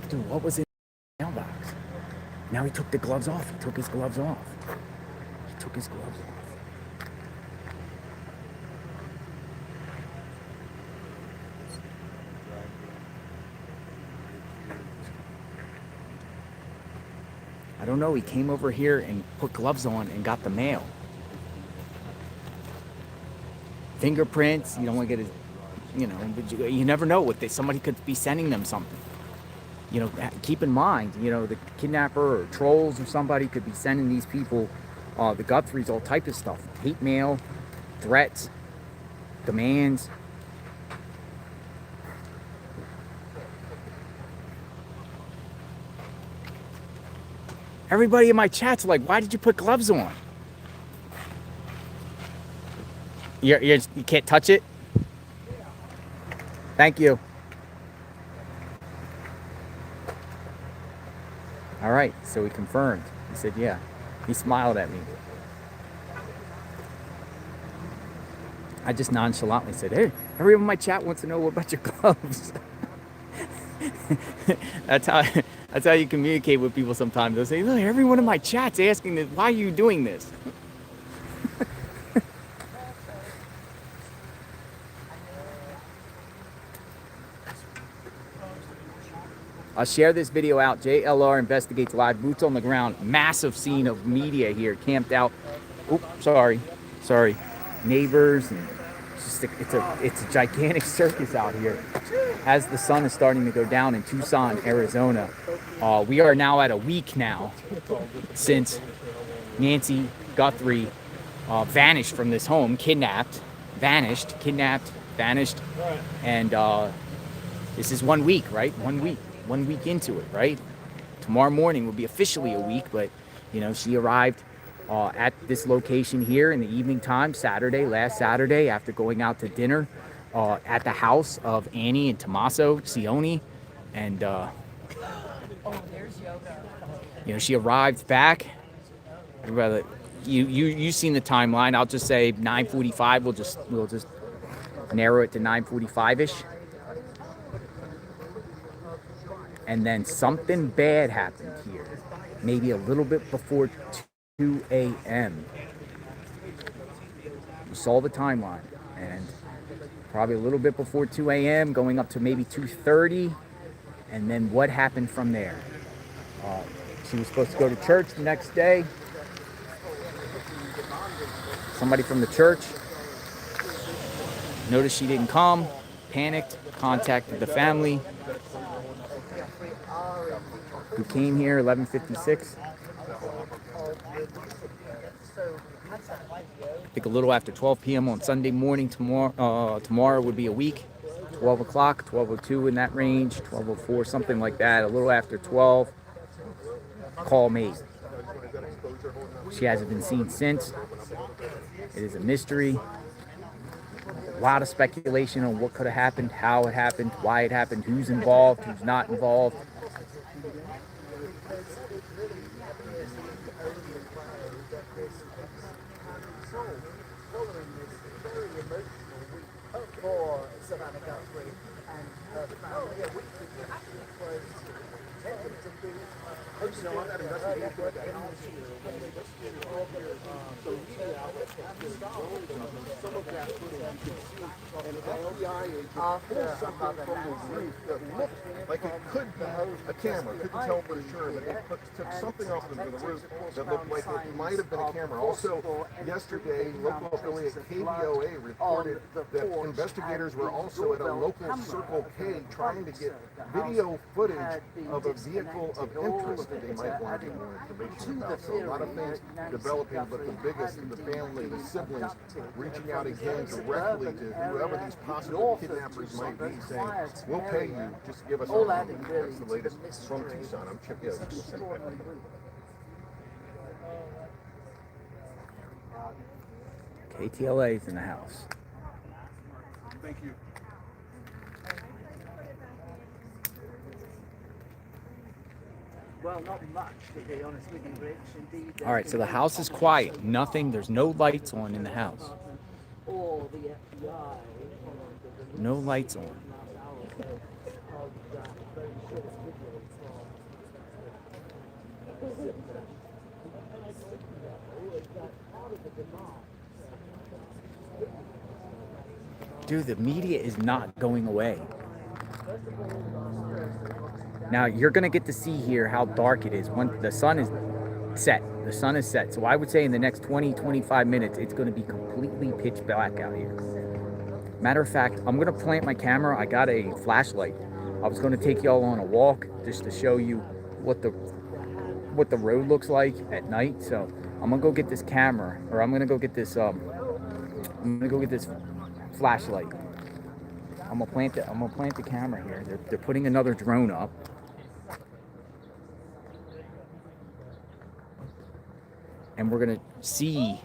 Dude, what was in the mailbox? Now he took the gloves off. He took his gloves off. He took his gloves off. I don't know. He came over here and put gloves on and got the mail. Fingerprints. You don't want to get his, you know, but you never know what somebody could be sending them something. You know, keep in mind, you know, the kidnapper or trolls or somebody could be sending these people, the Guthrie's, all type of stuff. Hate mail, threats, demands. Everybody in my chat's like, why did you put gloves on? You can't touch it? Thank you. All right, so he confirmed. He said, yeah. He smiled at me. I just nonchalantly said, hey, everyone in my chat wants to know about your gloves. That's how you communicate with people sometimes. They'll say, look, everyone in my chat's asking this, why are you doing this? I'll share this video out. JLR Investigates Live, boots on the ground. Massive scene of media here, camped out. Oops, sorry. Neighbors, and it's a gigantic circus out here. As the sun is starting to go down in Tucson, Arizona, we are now at a week now since Nancy Guthrie vanished from this home, kidnapped, vanished, and this is 1 week, right? 1 week. 1 week into it, right? Tomorrow morning will be officially a week, but you know, she arrived at this location here in the evening time, last Saturday, after going out to dinner at the house of Annie and Tommaso Cioni, and you know, she arrived back. You've seen the timeline. I'll just say 9:45. We'll just narrow it to 9:45ish. And then something bad happened here, maybe a little bit before 2 a.m. You saw the timeline, and probably a little bit before 2 a.m., going up to maybe 2:30, and then what happened from there? She was supposed to go to church the next day. Somebody from the church noticed she didn't come, panicked, contacted the family, who came here 11:56. I think a little after 12 p.m. on Sunday morning. Tomorrow would be a week. 12 o'clock, 12:02 in that range, 12:04, something like that. A little after 12. Call me. She hasn't been seen since. It is a mystery. A lot of speculation on what could have happened, how it happened, why it happened, who's involved, who's not involved. For Savannah Guthrie and her family, which was intended to be some of that footage you can see an FBI agent pull something from the roof that looked like it could be a camera. Couldn't tell for sure, but they took something off the roof that looked like it might have been a camera. Also, yesterday, local affiliate KBOA reported that investigators were also at a local Circle K trying to get video footage of a vehicle of interest that they might want to get more information about. So a lot of things developing, but the biggest in the family, the siblings, reaching out again directly to whoever these possible kidnappers might be, saying, we'll pay you, just give us all that. That's the latest from Tucson. I'm Chip Yost. KTLA is in the house. Thank you. well, not much, to be honest with you, Rich. Indeed. All right, so the house is quiet. Nothing. There's no lights on in the house. Or the FBI. No lights on. Dude, the media is not going away. Now, you're going to get to see here how dark it is when the sun is set. The sun is set. So I would say in the next 20, 25 minutes, it's going to be completely pitch black out here. Matter of fact, I'm going to plant my camera. I got a flashlight. I was going to take y'all on a walk just to show you what the road looks like at night. So I'm going to go get this camera, or I'm going to go get this flashlight. I'm gonna plant the camera here. They're putting another drone up. and we're gonna see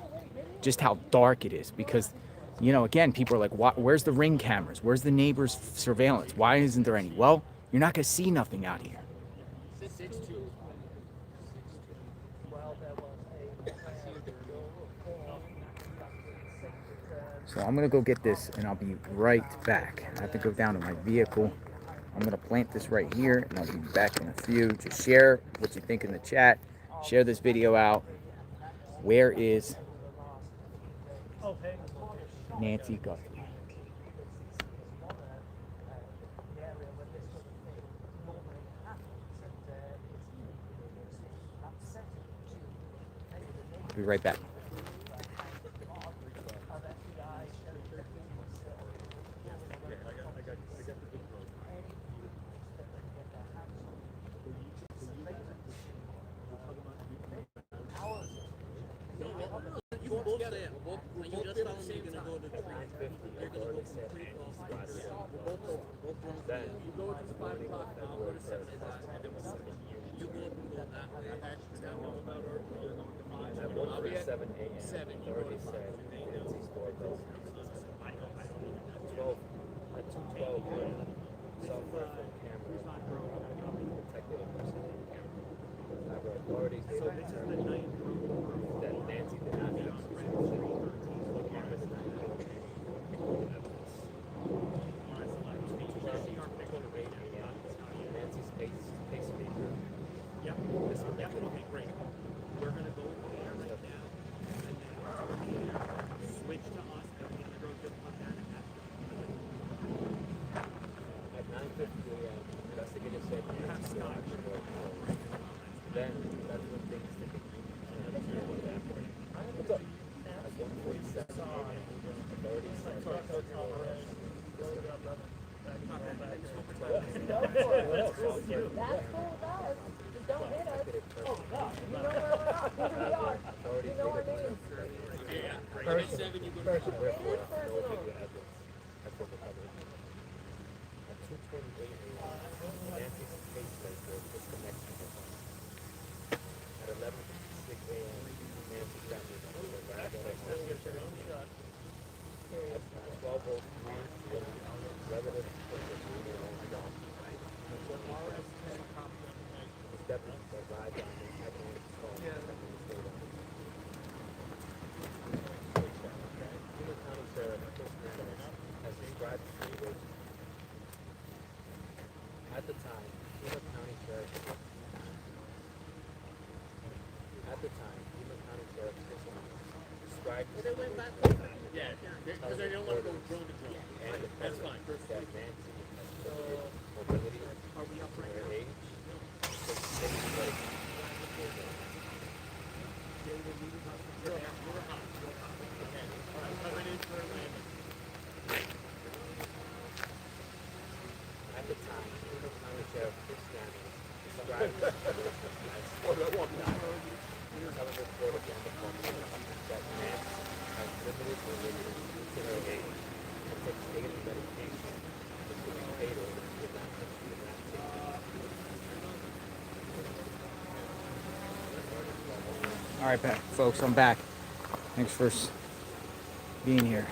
just how dark it is, because, you know, again, people are like, where's the ring cameras? Where's the neighbors' surveillance? Why isn't there any? Well, you're not gonna see nothing out here. So I'm gonna go get this and I'll be right back. I have to go down to my vehicle. I'm gonna plant this right here and I'll be back in a few. Just share what you think in the chat. Share this video out. Where is Nancy Guthrie? I'll be right back. Because they don't want to go drone to drone. That's fine. Are we up right now? At the time, County Sheriff Chris Stanley described that Nancy has limited religion to her age and takes negative medication, which would be fatal if she did not take it. All right, folks, I'm back. Thanks for being here.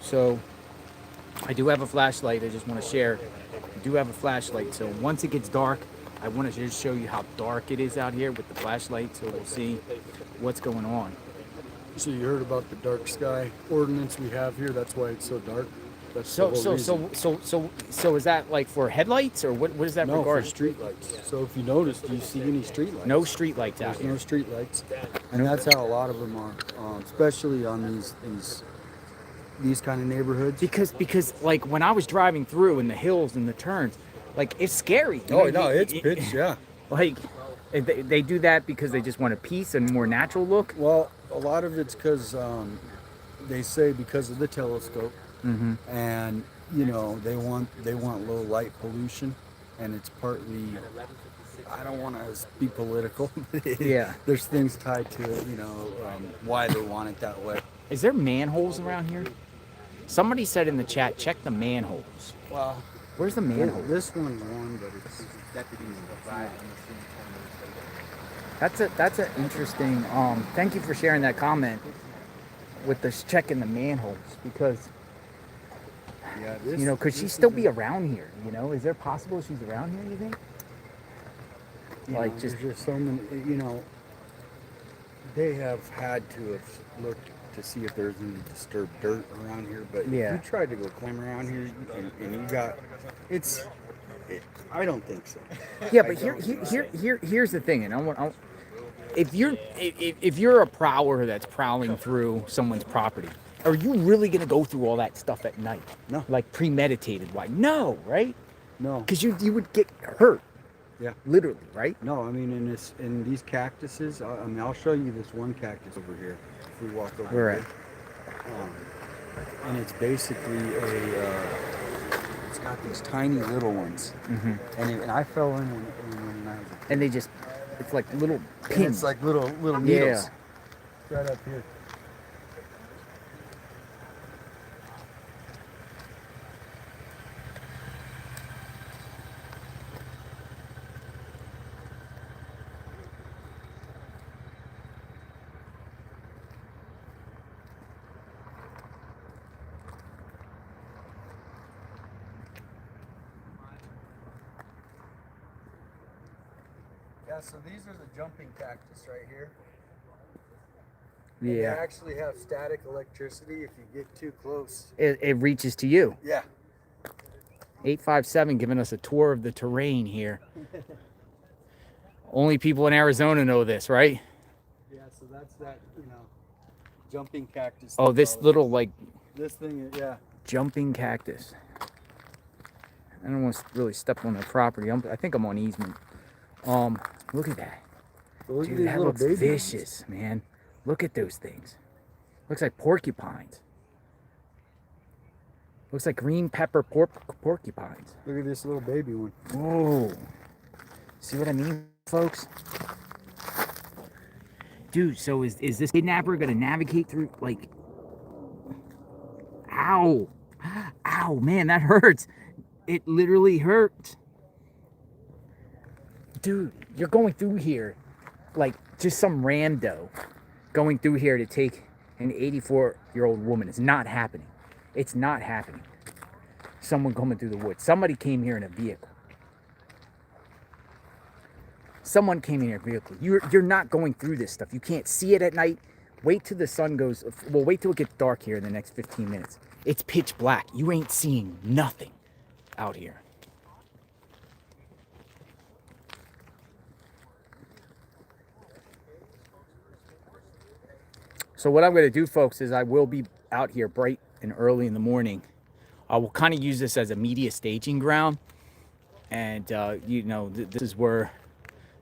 So I do have a flashlight. I just want to share. I do have a flashlight. So once it gets dark, I want to just show you how dark it is out here with the flashlight, so we'll see what's going on. So you heard about the dark sky ordinance we have here? That's why it's so dark. That's So the whole reason. so is that like for headlights, or what is that No, for regarding? street lights. So if you notice, do you see any street lights? No street lights out There's here. no street lights, and that's how a lot of them are, especially on these kind of neighborhoods. Because like when I was driving through in the hills and the turns, like it's scary. You Oh know, no, it's pitch, yeah. Like they do that because they just want a peace and more natural look. Well, a lot of it's because they say because of the telescope, and you know they want low light pollution, and it's partly. I don't want to be political. Yeah. There's things tied to it, you know, why they want it that way. Is there manholes around here? Somebody said in the chat, check the manholes. Well, Where's the manhole? this one's one, but it's Deputies arrived on the scene 10 minutes later. That's an interesting. Thank you for sharing that comment with this checking the manholes, because Yeah, could she still be around here? Is there possible she's around here? You think? Like, there's just so many. They have had to have looked to see if there's any disturbed dirt around here. But Yeah. if you tried to go climb around here and you got, I don't think so. Yeah, but here's the thing, and if you're a prowler that's prowling through someone's property, are you really gonna go through all that stuff at night? No. Like premeditated? Why? No, right? No. Because you would get hurt. Yeah. Literally, right? No, I mean in these cactuses. I'll show you this one cactus over here. If we walk over Right. here. And it's basically it's got these tiny little ones. Mm-hmm. And I fell in when I was a kid. And it's like little And pins. it's like little needles. Yeah. Right up here. Yeah, so these are the jumping cactus right here. And they Yeah. actually have static electricity if you get too close. It reaches to you. Yeah. 857 giving us a tour of the terrain here. Only people in Arizona know this, right? Yeah, so that's that, jumping cactus. Oh, this little like This thing, yeah. jumping cactus. I don't want to really step on their property. I think I'm on easement. Look at that. So look at Dude, these that little looks babies. vicious, man. Look at those things. Looks like porcupines. Looks like green pepper porcupines. Look at this little baby one. Whoa. See what I mean, folks? Dude, so is this kidnapper gonna navigate through, like... Ow. Ow, man, that hurts. It literally hurts. Dude, you're going through here like just some rando going through here to take an 84-year-old woman. It's not happening. It's not happening. Someone coming through the woods. Somebody came here in a vehicle. Someone came in your vehicle. You're not going through this stuff. You can't see it at night. Wait till the sun goes. Well, wait till it gets dark here in the next 15 minutes. It's pitch black. You ain't seeing nothing out here. So what I'm going to do, folks, is I will be out here bright and early in the morning. I will kind of use this as a media staging ground. And, this is where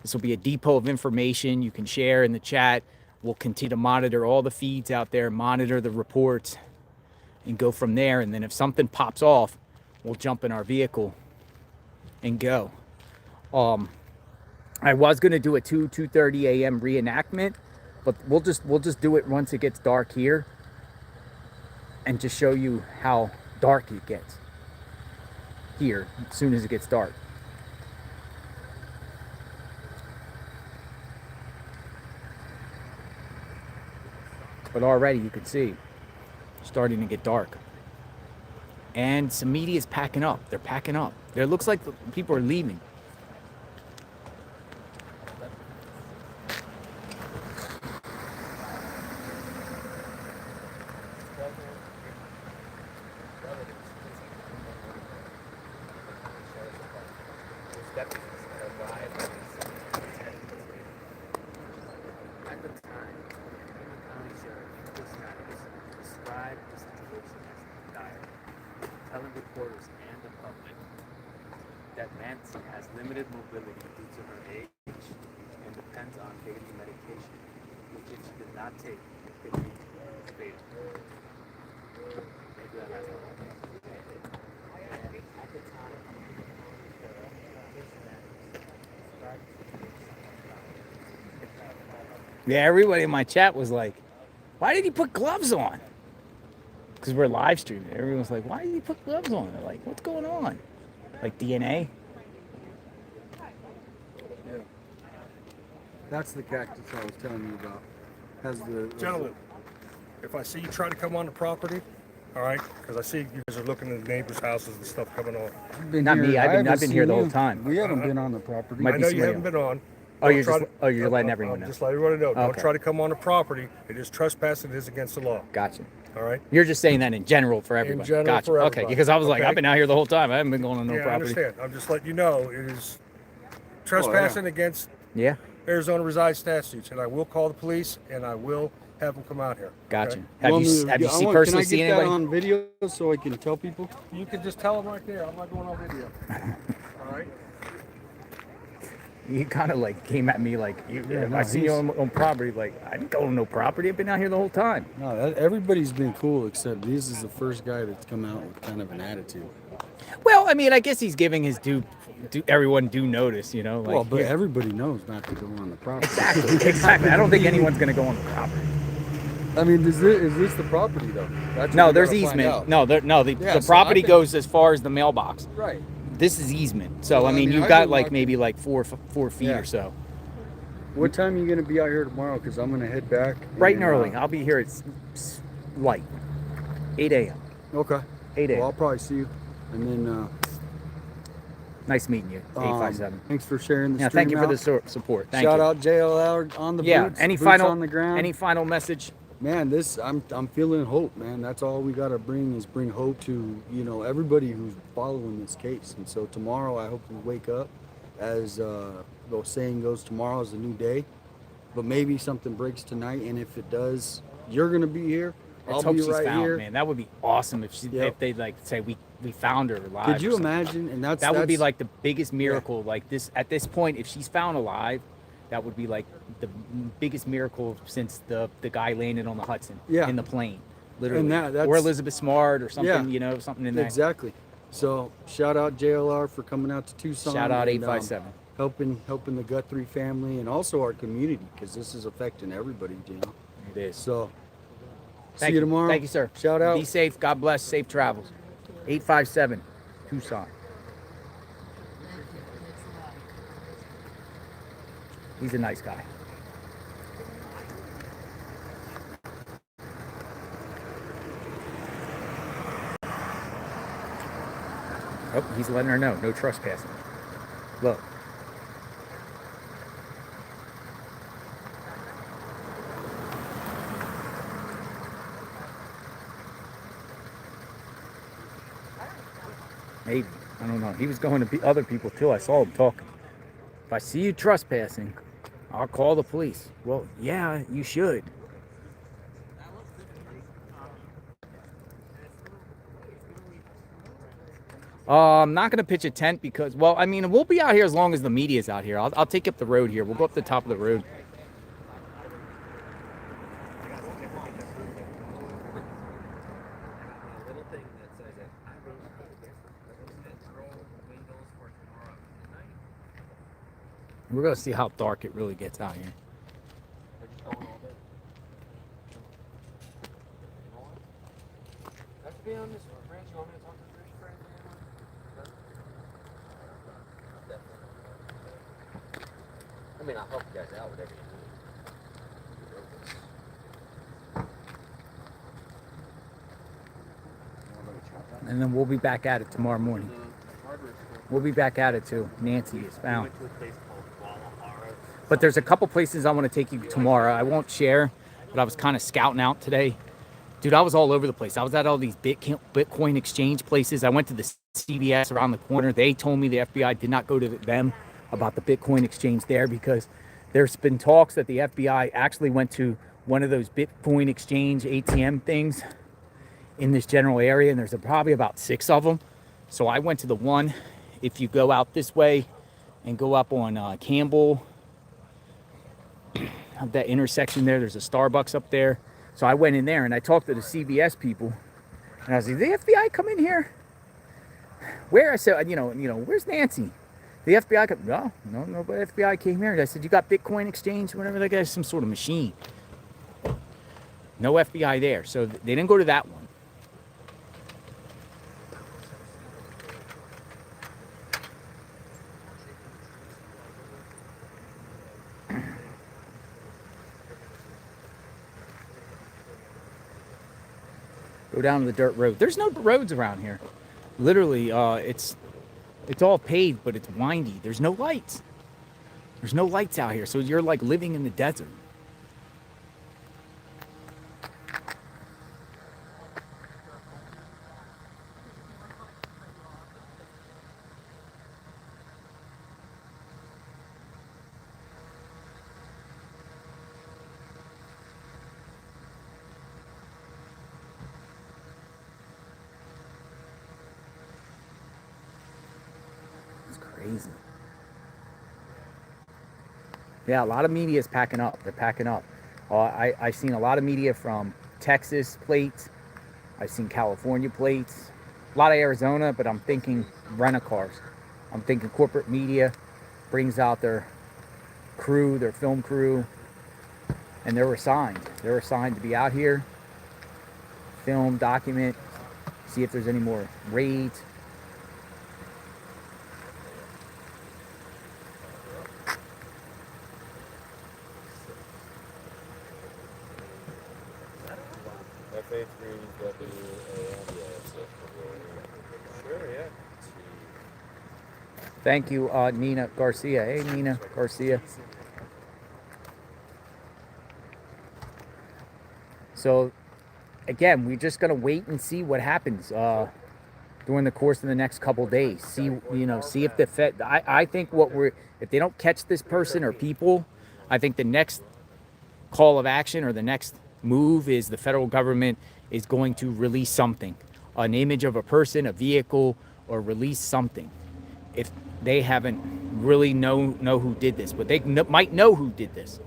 this will be a depot of information you can share in the chat. We'll continue to monitor all the feeds out there, monitor the reports, and go from there. And then if something pops off, we'll jump in our vehicle and go. I was going to do a 2:30 a.m. reenactment, but we'll just do it once it gets dark here and just show you how dark it gets here as soon as it gets dark. But already you can see it's starting to get dark. And some media is packing up. They're packing up. It looks like the people are leaving. At the time, the county sheriff described the situation as dire, telling reporters and the public that Nancy has limited mobility due to her age and depends on daily medication, which if she did not take, it could be fatal. Maybe that has at the time, Yeah, everybody in my chat was like, why did he put gloves on? Because we're live streaming. Everyone's like, why did he put gloves on? They're like, what's going on? Like DNA? That's the cactus I was telling you about. Has the Gentlemen, if I see you try to come on the property, all right, because I see you guys are looking at the neighbors' houses and stuff coming on. Not me. I've been here the whole time. We haven't been on the property. Might I be know you somebody haven't been on. Oh, you're Don't just try you're letting everyone know. Just let everyone know. Don't Okay. try to come on the property. It is trespassing. It is against the law. Gotcha. All right. You're just saying that in general for everybody. general Gotcha. for Okay, everybody. because I was like, Okay. I've been out here the whole time. I haven't been going on no Yeah, I property. understand. I'm just letting you know it is trespassing against Yeah. Arizona reside statutes, and I will call the police and I will have them come out here. Gotcha. okay? Have you Can I personally get seen that anybody? on video so I can tell people? You can just tell them right there. I'm not going on video. All right. You kind of like came at me like, no, I see you on property. Like, I didn't go on no property. I've been out here the whole time. No, everybody's been cool except this is the first guy that's come out with kind of an attitude. Well, I mean, I guess he's giving his everyone due notice, you know. Like, Well, but yeah. everybody knows not to go on the property. Exactly. Exactly. I don't think anyone's gonna go on the property. I mean, is this the property though? That's No, what we there's gotta find easement. out. No, the Yeah, so property I think- goes as far as the mailbox. Right. This is easement. So Well, I mean, you've I've got been like walking- maybe like four feet Yeah. or so. What time are you gonna be out here tomorrow? Because I'm gonna head back. Bright and early. I'll be here at light, 8 a.m. Okay. 8 a.m. Well, I'll probably see you, and then. Nice meeting you. 857. Thanks for sharing the Yeah, stream thank you for out. the support. Thank Shout you. out JLR on the boots. Any boots final on the ground. Any final message? Man, I'm feeling hope, man. That's all we gotta bring hope to everybody who's following this case. And so tomorrow, I hope we wake up, as the saying goes, tomorrow is a new day. But maybe something breaks tonight, and if it does, you're gonna be here. Let's I'll hope be she's right found, here. man. That would be awesome if if they like say we found her alive. Could you or something. imagine? And that would be that's- like the biggest miracle. Like this at this point, if she's found alive, that would be like the biggest miracle since the guy landed on the Hudson in the plane, literally. And or Elizabeth Smart or something, yeah, something in that. Exactly. So shout out JLR for coming out to Tucson. Shout out and, 857. helping the Guthrie family and also our community, because this is affecting everybody, It is. So Thank see you tomorrow. Thank you, sir. Shout out. Be safe. God bless. Safe travels. 857 Tucson. He's a nice guy. Oh, he's letting her know. No trespassing. Look. Maybe. I don't know. He was going to other people too. I saw him talking. If I see you trespassing, I'll call the police. Well, yeah, you should. I'm not going to pitch a tent because, well, I mean, we'll be out here as long as the media's out here. I'll take up the road here. We'll go up the top of the road. We're going to see how dark it really gets out here. I mean, I'll help you guys out with everything. And then we'll be back at it tomorrow morning. We'll be back at it too. Nancy is found. But there's a couple places I want to take you tomorrow. I won't share, but I was kind of scouting out today. Dude, I was all over the place. I was at all these Bitcoin exchange places. I went to the CVS around the corner. They told me the FBI did not go to them about the Bitcoin exchange there because there's been talks that the FBI actually went to one of those Bitcoin exchange ATM things in this general area, and there's probably about 6 of them. So I went to the one. If you go out this way and go up on Campbell, of that intersection there's a Starbucks up there. So I went in there and I talked to the CVS people, and I was like, "The FBI come in here? Where?" I said, you know, where's Nancy? The FBI come? No, but FBI came here. I said, "You got Bitcoin exchange, whatever that guy's, some sort of machine." No FBI there, so they didn't go to that one. Go down to the dirt road. There's no roads around here. Literally, it's all paved, but it's windy. There's no lights. There's no lights out here, so you're like living in the desert. It's crazy. Yeah, a lot of media is packing up. They're packing up. I've seen a lot of media from Texas plates. I've seen California plates. A lot of Arizona, but I'm thinking rent-a-cars. I'm thinking corporate media brings out their crew, their film crew, and they're assigned. They're assigned to be out here, film, document, see if there's any more raids. Thank you, Nina Garcia. Hey, Nina Garcia. So, again, we're just gonna wait and see what happens during the course of the next couple days. See, see if the Fed. I think if they don't catch this person or people, I think the next call of action or the next move is the federal government is going to release something, an image of a person, a vehicle, or release something. If they haven't really know who did this, but they might know who did this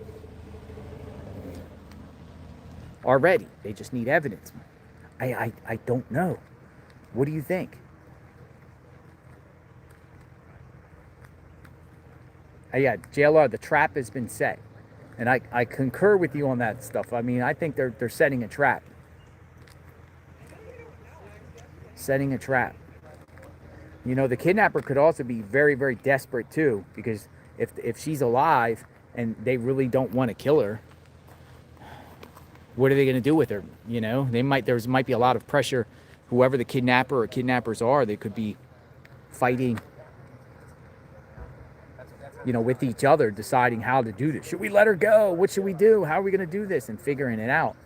already. They just need evidence. I don't know. What do you think? Yeah, JLR, the trap has been set. And I concur with you on that stuff. I mean, I think they're setting a trap. Setting a trap. You know, the kidnapper could also be very, very desperate too, because if she's alive and they really don't want to kill her, what are they going to do with her? You know, there might be a lot of pressure. Whoever the kidnapper or kidnappers are, they could be fighting, with each other, deciding how to do this. Should we let her go? What should we do? How are we going to do this? And figuring it out.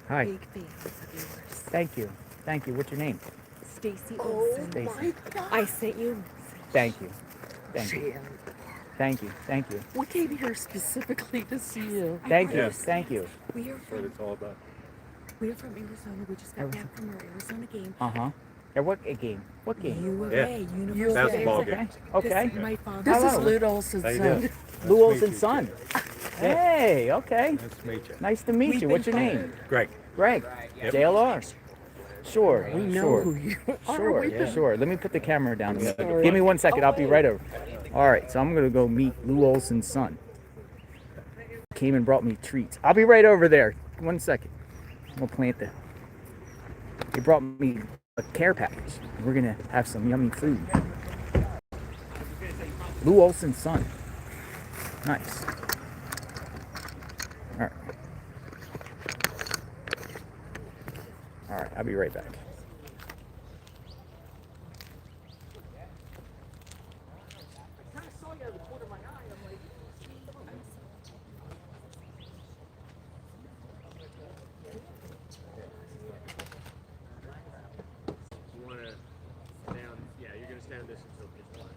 Hi. Big fans of yours. Thank you. Thank you. What's your name? Stacy Olson. Stacy. I sent you. Thank you. Thank you. Thank you. Thank you. We came here specifically to see you. Thank you. Thank you. We are from. It's all about. We are from Arizona. We just got back from our Arizona game. Yeah, what game? What game? UVA. Basketball game. Okay. My father. This is Lou Olson's son. Lou Olson's son. Hey, okay. Nice to meet you. Nice to meet you. What's your name? Greg. Greg. Yep. JLR. Sure. We know who you are. Sure. Sure. Let me put the camera down. Give me 1 second. I'll be right over. All right. So I'm going to go meet Lou Olson's son. Came and brought me treats. I'll be right over there. 1 second. I'm going to plant the... He brought me a care package. We're going to have some yummy food. Lou Olson's son. Nice. All right. All right, I'll be right back. You want to stand? Yeah, you're going to stand this until it's fine.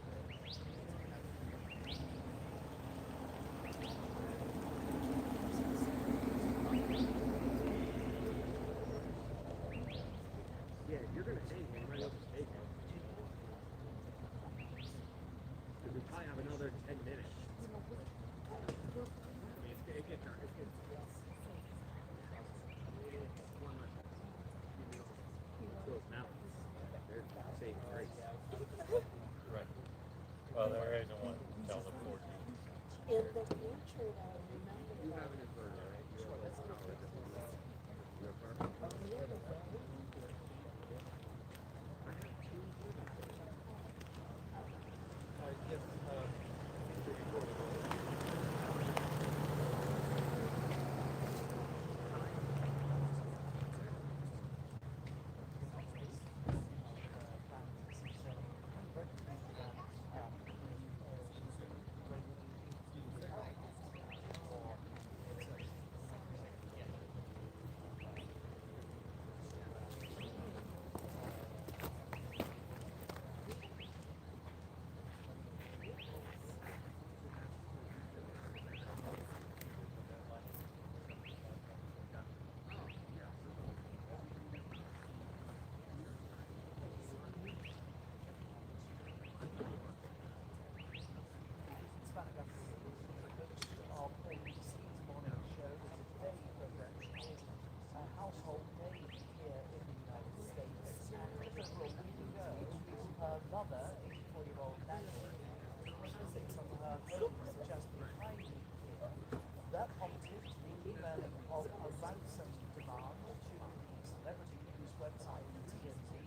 a ransom demand to the celebrity news website TMZ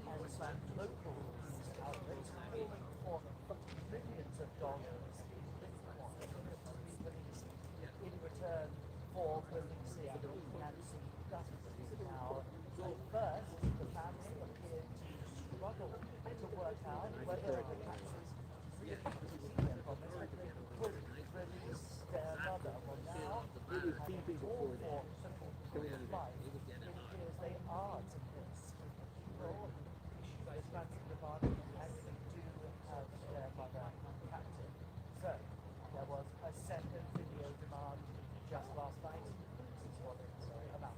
and some local news outlets calling for millions of dollars in Bitcoin to be released in return for releasing Nancy Guthrie. Now, at first, the family appeared to struggle to work out whether the taxes really exceed their promise, whether they could release their mother. Well, now, having called for so-called proof of life, it appears they are to this. People issue this ransom demand actually do have their mother captive. So, there was a second video demand just last night. This is what it's about.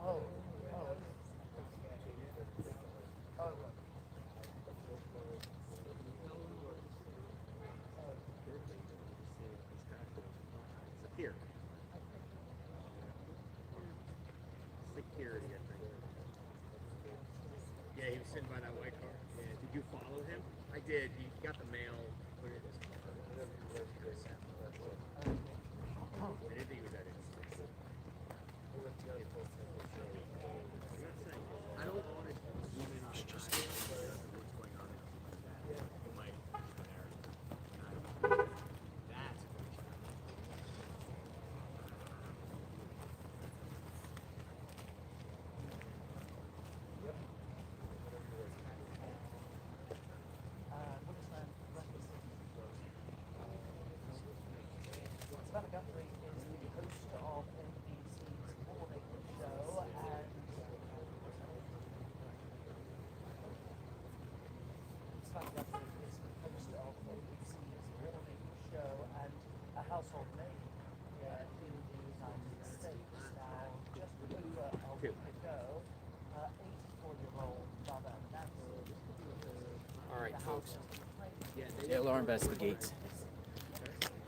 Oh. Here. Security, I think. Yeah, he was sitting by that white car. Yeah. Did you follow him? I did. He got the mail, put it in his car. I didn't think he was that interesting. I don't want to zoom in on just what's going on in my area. That's Savannah Guthrie is the host of NBC's morning show, and Savannah Guthrie is the host of NBC's morning show and a household name here in the United States. Now, just over a week ago, 84-year-old mother Nancy. All right, folks. JLR investigates.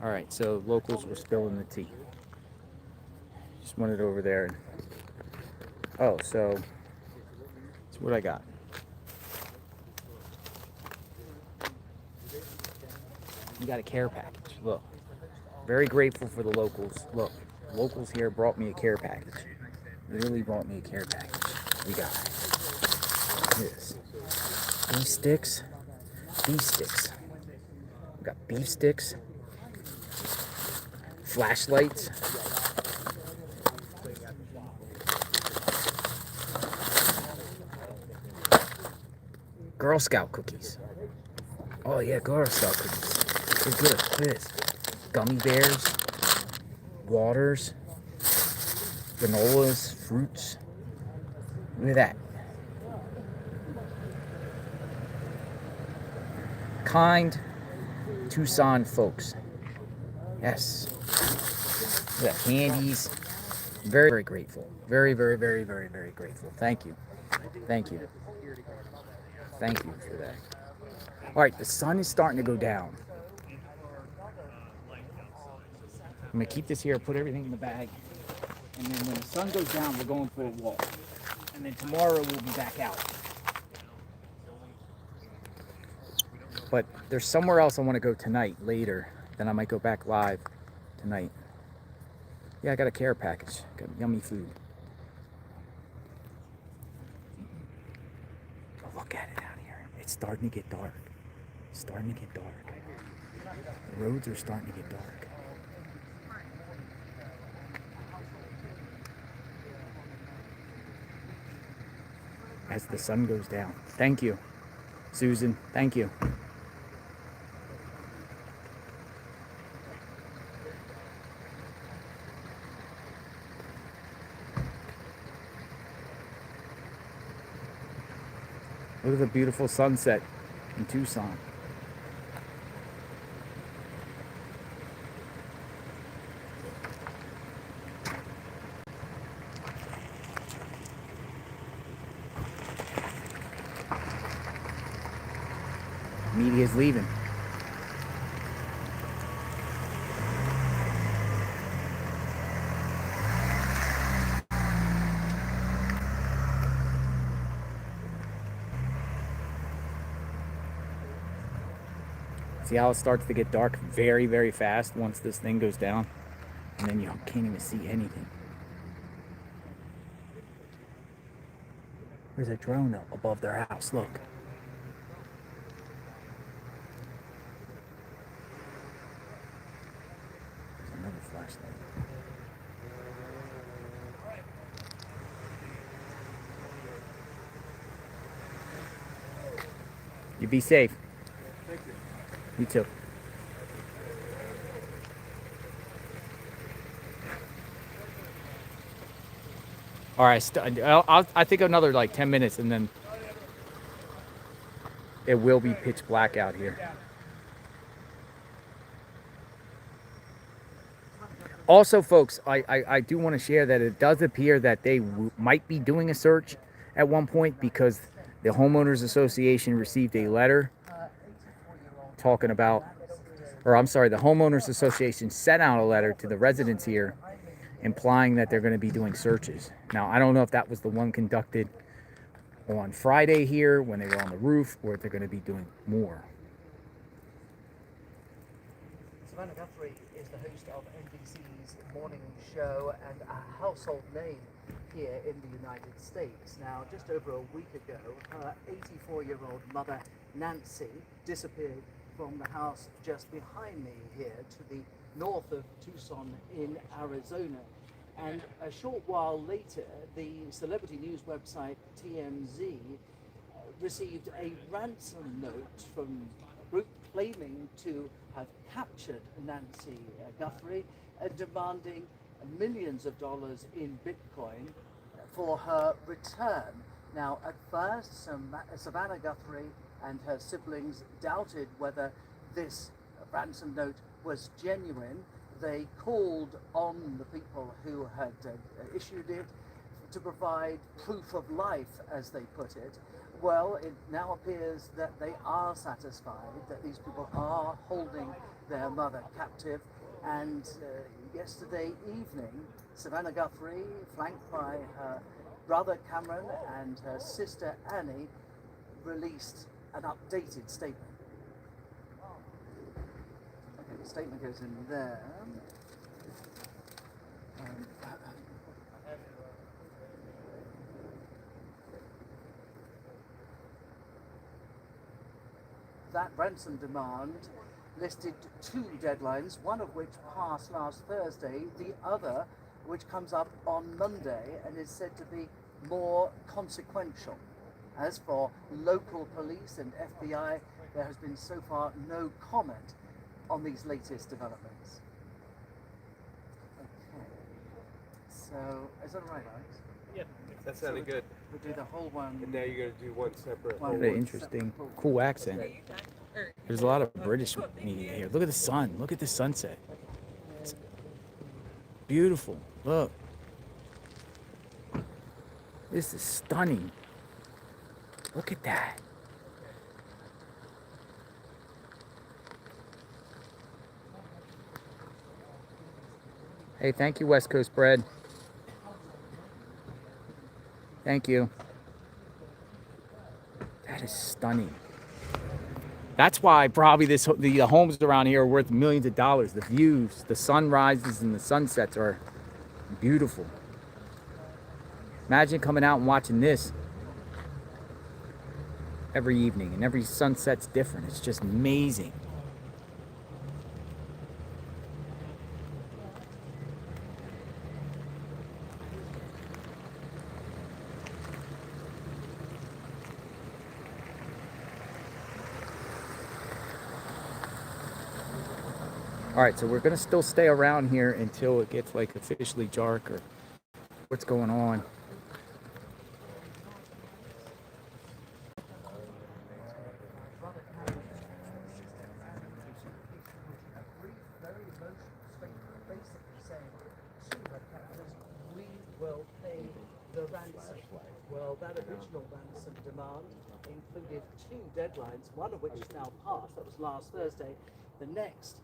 All right, so locals were spilling the tea. Just wanted over there. Oh, so that's what I got. You got a care package. Look, very grateful for the locals. Look, locals here brought me a care package. Really brought me a care package. We got this. Beef sticks. Beef sticks. We got beef sticks. Flashlights. Girl Scout cookies. Oh yeah, Girl Scout cookies. They're good. Look at this. Gummy bears. Waters. Granolas. Fruits. Look at that. Kind Tucson folks. Yes. We got candies. Very, very grateful. Very, very, very, very, very grateful. Thank you. Thank you. Thank you for that. All right, the sun is starting to go down. I'm going to keep this here, put everything in the bag. And then when the sun goes down, we're going for a walk. And then tomorrow we'll be back out. But there's somewhere else I want to go tonight, later. Then I might go back live tonight. Yeah, I got a care package. Got yummy food. Oh, look at it out here. It's starting to get dark. It's starting to get dark. The roads are starting to get dark. As the sun goes down. Thank you, Susan. Thank you. Look at the beautiful sunset in Tucson. Media's leaving. See how it starts to get dark very, very fast once this thing goes down? And then you can't even see anything. There's a drone above their house, look. There's another flashlight. You be safe. Thank you. You too. All right, I think another like 10 minutes and then it will be pitch black out here. Also, folks, I do want to share that it does appear that they might be doing a search at one point because the Homeowners Association received a letter talking about, or I'm sorry, the Homeowners Association sent out a letter to the residents here implying that they're going to be doing searches. Now, I don't know if that was the one conducted on Friday here when they were on the roof, or if they're going to be doing more. Savannah Guthrie is the host of NBC's morning show and a household name here in the United States. Now, just over a week ago, her 84-year-old mother, Nancy, disappeared from the house just behind me here to the north of Tucson in Arizona. And a short while later, the celebrity news website TMZ received a ransom note from a group claiming to have captured Nancy Guthrie, demanding millions of dollars in Bitcoin for her return. Now, at first, Savannah Guthrie and her siblings doubted whether this ransom note was genuine. They called on the people who had issued it to provide proof of life, as they put it. Well, it now appears that they are satisfied that these people are holding their mother captive. And yesterday evening, Savannah Guthrie, flanked by her brother Cameron and her sister Annie, released an updated statement. Okay, the statement goes in there. That ransom demand listed 2 deadlines, one of which passed last Thursday, the other which comes up on Monday and is said to be more consequential. As for local police and FBI, there has been so far no comment on these latest developments. Okay, so is that right, Alex? Yeah, that sounded good. We'll do the whole one. And now you're going to do one separate. Very interesting, cool accent. There's a lot of British media here. Look at the sun. Look at the sunset. It's beautiful. Look. This is stunning. Look at that. Hey, thank you, West Coast Bread. Thank you. That is stunning. That's why probably the homes around here are worth millions of dollars. The views, the sunrises and the sunsets are beautiful. Imagine coming out and watching this every evening, and every sunset's different. It's just amazing. All right, so we're gonna still stay around here until it gets like officially dark or what's going on. Will pay the ransom. Well, that original ransom demand included 2 deadlines, one of which is now passed, that was last Thursday. The next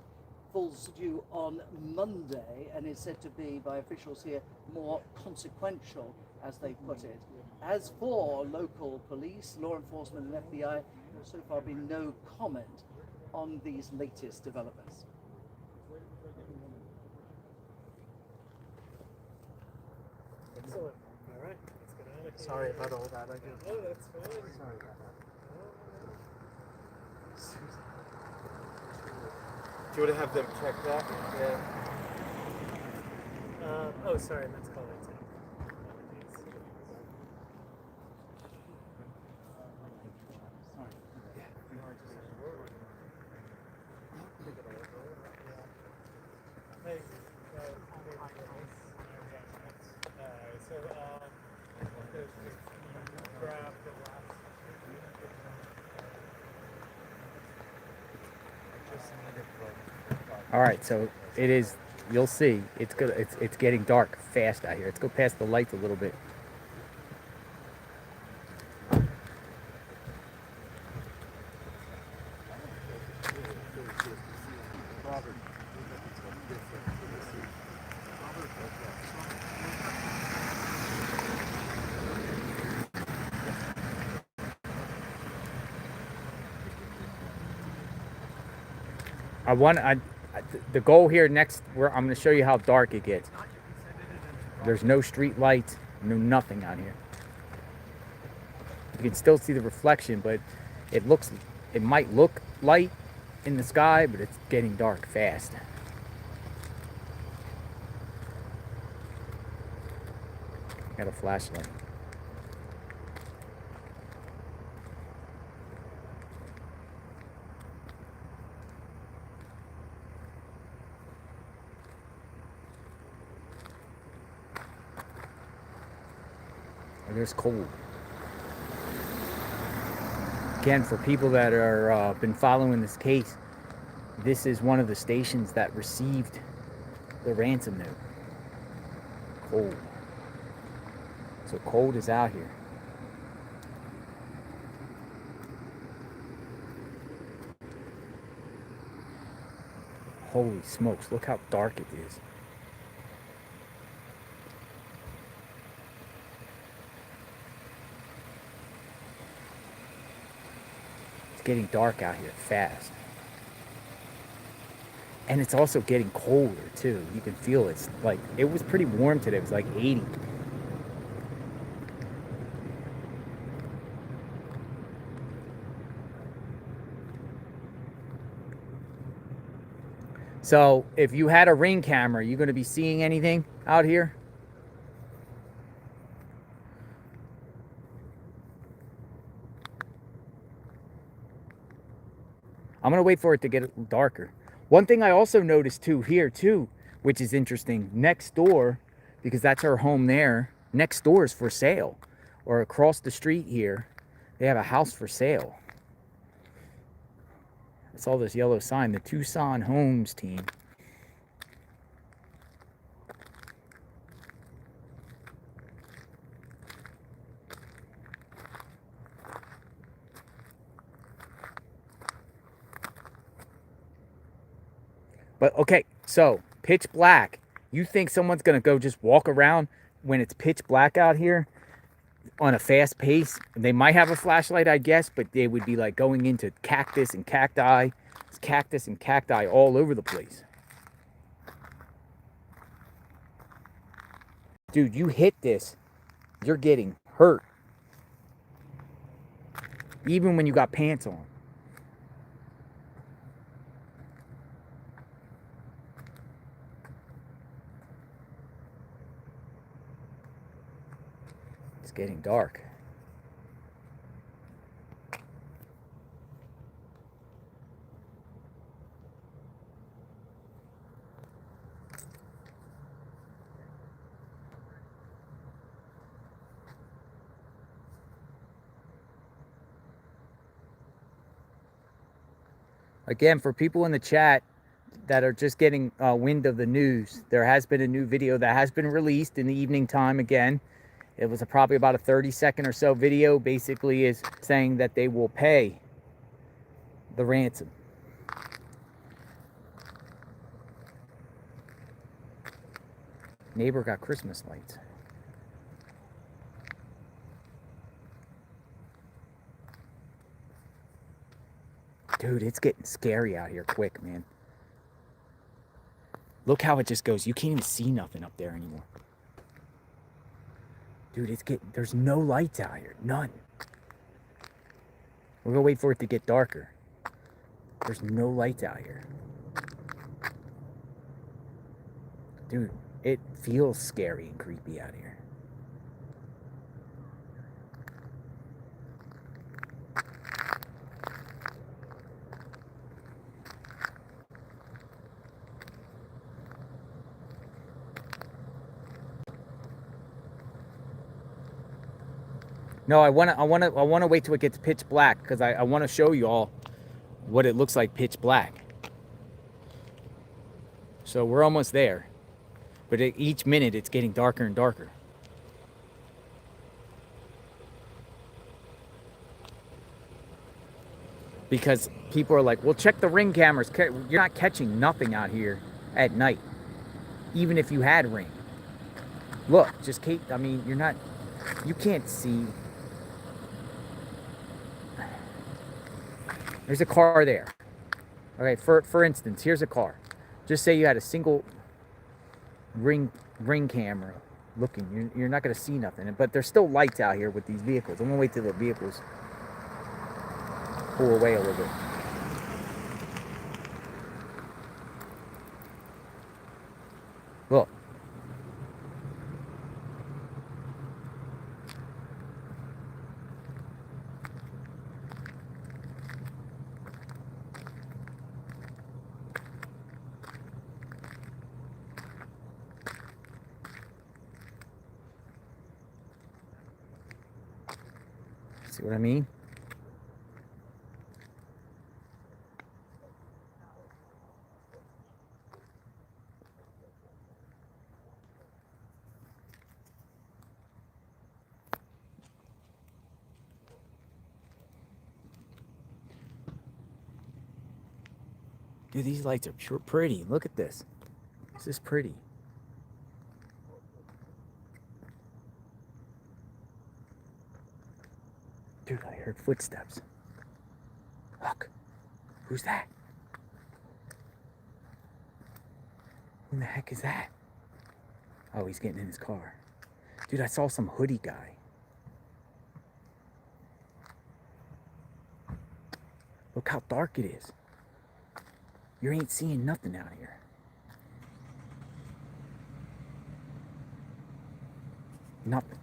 falls due on Monday and is said to be, by officials here, more consequential, as they put it. As for local police, law enforcement and FBI, there's so far been no comment on these latest developments. Excellent. All right, let's get out of here. Sorry about all that. Oh, that's fine. Sorry about that. Do you want to have them check that? Yeah. Oh, sorry, let's call it. Hey, grab the last. All right, so it is. You'll see. It's good. It's getting dark fast out here. Let's go past the lights a little bit. The goal here next, where I'm going to show you how dark it gets. There's no street lights, no nothing out here. You can still see the reflection, but it might look light in the sky, but it's getting dark fast. Got a flashlight. There's cold. Again, for people that are been following this case, this is one of the stations that received the ransom note. Cold. So cold is out here. Holy smokes, look how dark it is. Getting dark out here fast, and it's also getting colder too. You can feel it's like it was pretty warm today. It was like 80. So if you had a Ring camera, you're going to be seeing anything out here? I'm going to wait for it to get darker. One thing I also noticed here too, which is interesting, next door, because that's our home there, next door is for sale. Or across the street here, they have a house for sale. I saw this yellow sign, the TUCSON Homes team. But okay, so pitch black. You think someone's gonna go just walk around when it's pitch black out here on a fast pace? They might have a flashlight, I guess, but they would be like going into cactus and cacti. There's cactus and cacti all over the place. Dude, you hit this, you're getting hurt. Even when you got pants on. It's getting dark. Again, for people in the chat that are just getting wind of the news, there has been a new video that has been released in the evening time again. It was probably about a 30-second or so video. Basically is saying that they will pay the ransom. Neighbor got Christmas lights. Dude, it's getting scary out here quick, man. Look how it just goes. You can't even see nothing up there anymore. Dude, there's no lights out here. None. We're gonna wait for it to get darker. There's no lights out here. Dude, it feels scary and creepy out here. No, I wanna wait till it gets pitch black because I wanna show you all what it looks like pitch black. So we're almost there, but each minute it's getting darker and darker. Because people are like, well, check the ring cameras. You're not catching nothing out here at night, even if you had ring. Look, just I mean, you can't see. There's a car there. Okay, for instance, here's a car. Just say you had a single ring camera looking. You're not going to see nothing. But there's still lights out here with these vehicles. I'm going to wait till the vehicles pull away a little bit. Look. See what I mean? Dude, these lights are pretty. Look at this. This is pretty. Dude, I heard footsteps. Look. Who's that? Who the heck is that? Oh, he's getting in his car. Dude, I saw some hoodie guy. Look how dark it is. You ain't seeing nothing out here. Nothing.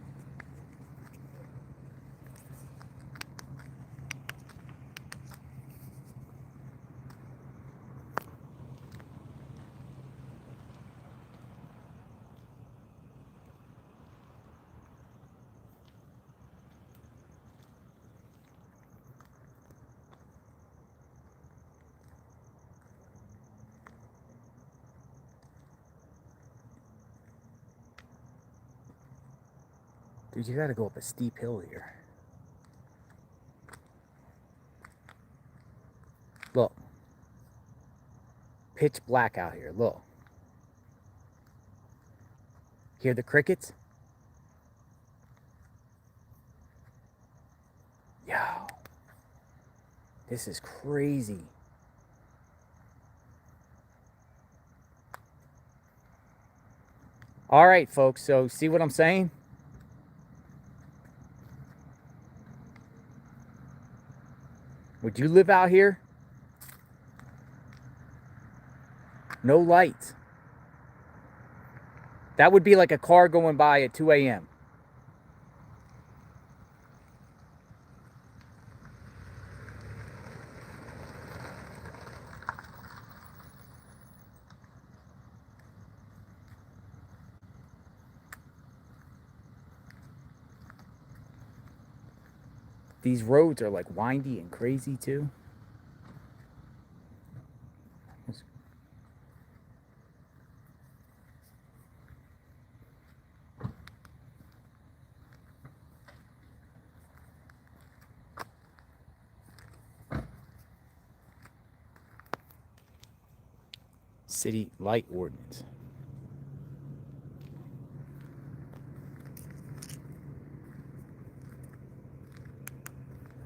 Dude, you gotta go up a steep hill here. Look. Pitch black out here, look. Hear the crickets? Yo. This is crazy. All right, folks, so see what I'm saying? Would you live out here? No lights. That would be like a car going by at 2 a.m. These roads are like windy and crazy too. City light ordinance.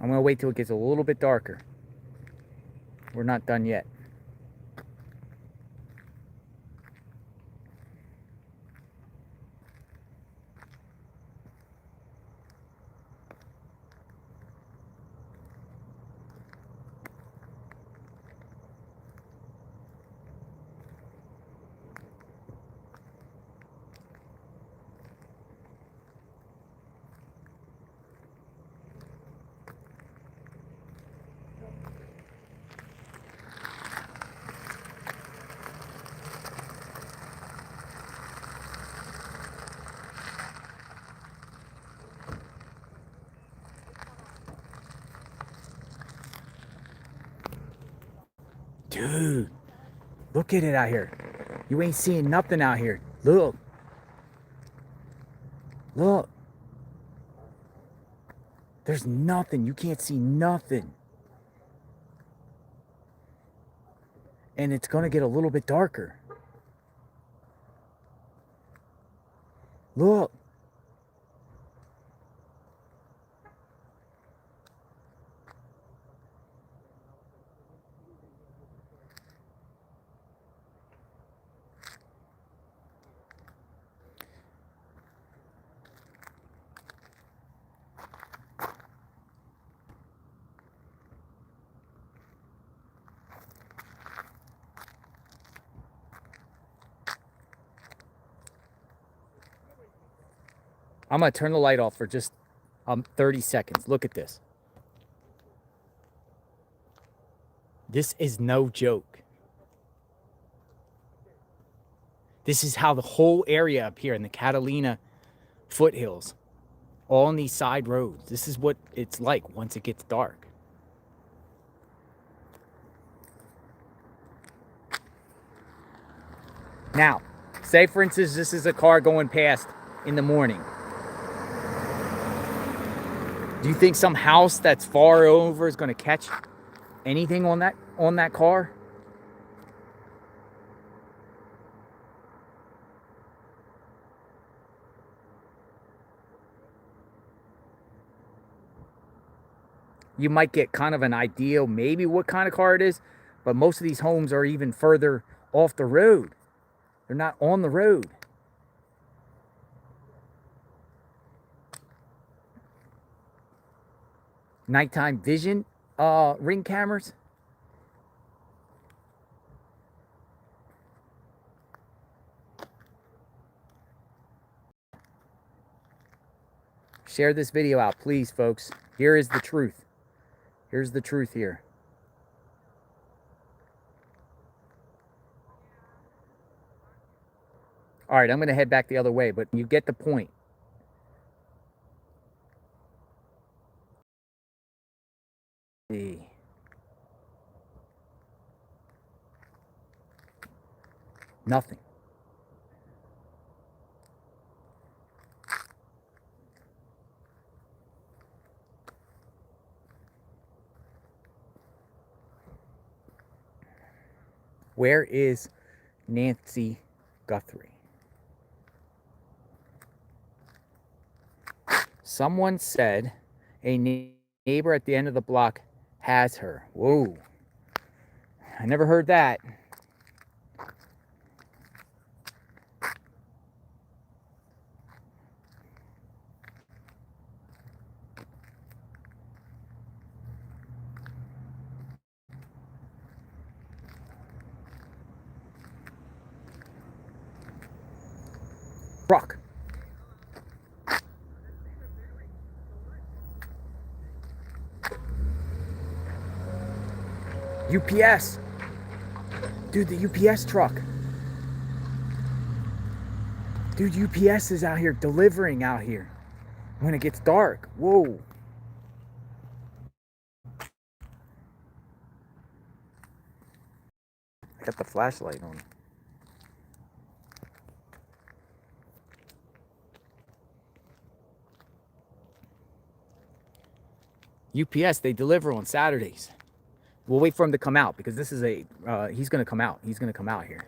I'm gonna wait till it gets a little bit darker. We're not done yet. Dude, look at it out here. You ain't seeing nothing out here. Look. Look. There's nothing. You can't see nothing. And it's going to get a little bit darker. Look. I'm going to turn the light off for just 30 seconds. Look at this. This is no joke. This is how the whole area up here in the Catalina Foothills, all on these side roads, this is what it's like once it gets dark. Now, say for instance, this is a car going past in the morning. Do you think some house that's far over is going to catch anything on that car? You might get kind of an idea maybe what kind of car it is, but most of these homes are even further off the road. They're not on the road. Nighttime vision ring cameras. Share this video out, please, folks. Here is the truth. Here's the truth here. All right, I'm going to head back the other way, but you get the point. Nothing. Where is Nancy Guthrie? Someone said a neighbor at the end of the block has her. Whoa. I never heard that. Truck. UPS. Dude, the UPS truck. Dude, UPS is out here delivering out here when it gets dark. Whoa. I got the flashlight on. UPS, they deliver on Saturdays. We'll wait for him to come out because this is he's going to come out. He's going to come out here.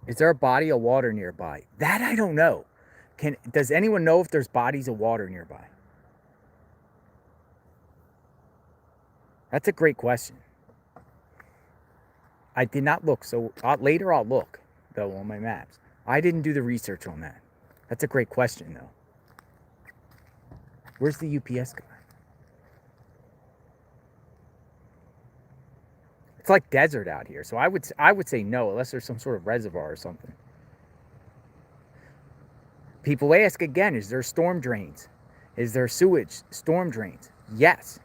Is there a body of water nearby? That I don't know. Does anyone know if there's bodies of water nearby? That's a great question. I did not look, so later I'll look, though, on my maps. I didn't do the research on that. That's a great question, though. Where's the UPS guy? It's like desert out here, so I would say no, unless there's some sort of reservoir or something. People ask again, is there storm drains? Is there sewage storm drains? Yes.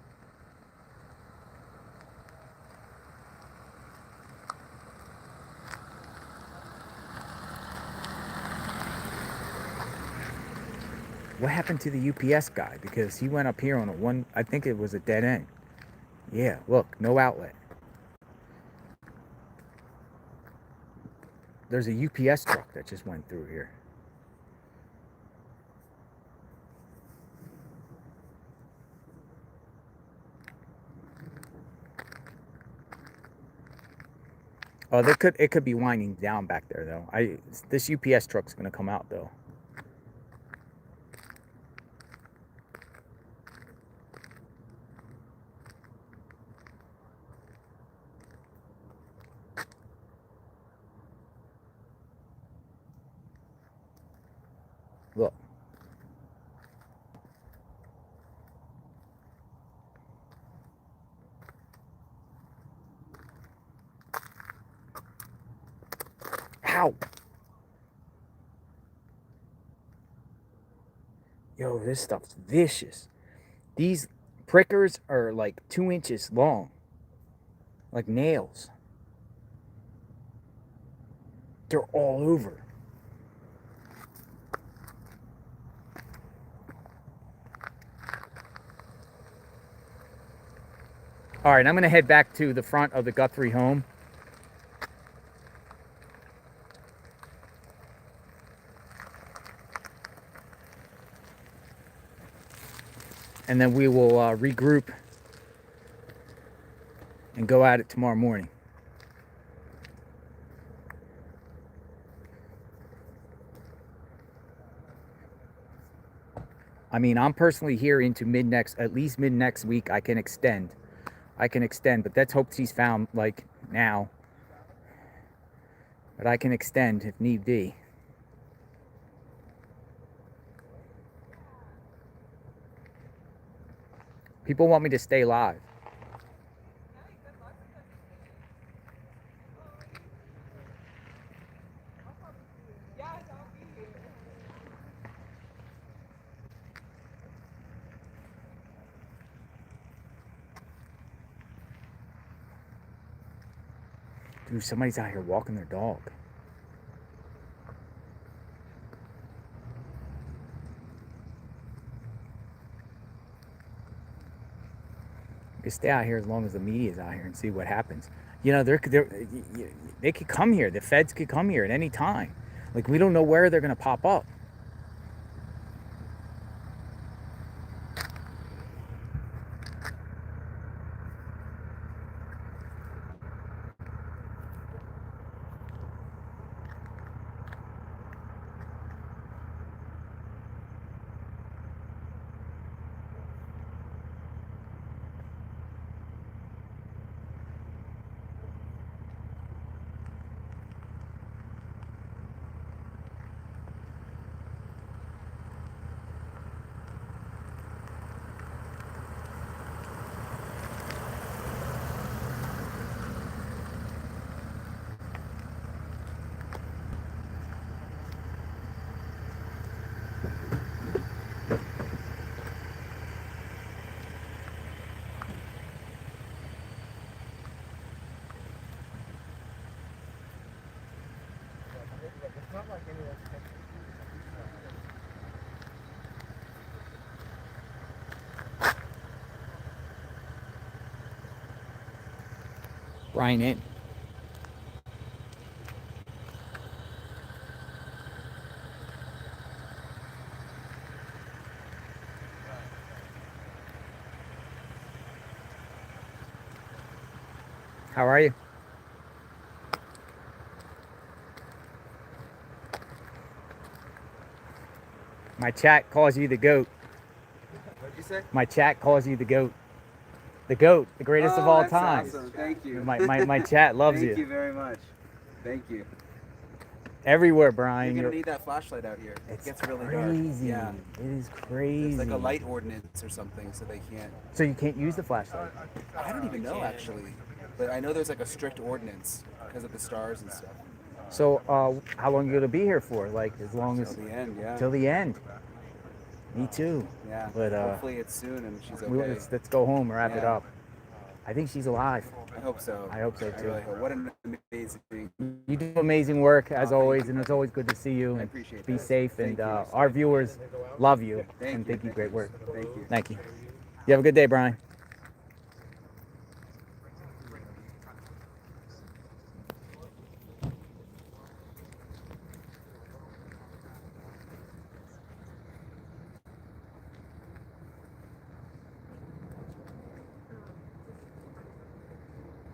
What happened to the UPS guy? Because he went up here on I think it was a dead end. Yeah, look, no outlet. There's a UPS truck that just went through here. Oh, it could be winding down back there though. This UPS truck's gonna come out though. Look. Ow! Yo, this stuff's vicious. These prickers are like 2 inches long. Like nails. They're all over. All right, I'm going to head back to the front of the Guthrie home. And then we will regroup and go at it tomorrow morning. I mean, I'm personally here into at least mid next week. I can extend, but let's hope she's found like now. But I can extend if need be. People want me to stay live. Dude, somebody's out here walking their dog. You can stay out here as long as the media's out here and see what happens. You know, they could come here. The feds could come here at any time. Like, we don't know where they're going to pop up. Brian in. How are you? My chat calls you the GOAT. What'd you say? My chat calls you the GOAT. The GOAT, the greatest of all that's time. Awesome. Thank you. My chat loves you. Thank you very much. Thank you. Everywhere, Brian. You're gonna need that flashlight out here. It gets really crazy. dark. Yeah. It is crazy. It's like a light ordinance or something, so they can't. So you can't use the flashlight? I don't even know actually, but I know there's like a strict ordinance because of the stars and stuff. So how long are you gonna be here for? Like as long as till the end, yeah. Till the end. Me too. Yeah. But hopefully it's soon and she's okay. Let's go home and wrap it up. I think she's alive. I hope so. I hope so too. Really hope. What an amazing thing. You do amazing work as always, and it's always good to see you. I And appreciate be that. safe, and our viewers love you and think you great work. Thank you. Thank you. You have a good day, Brian.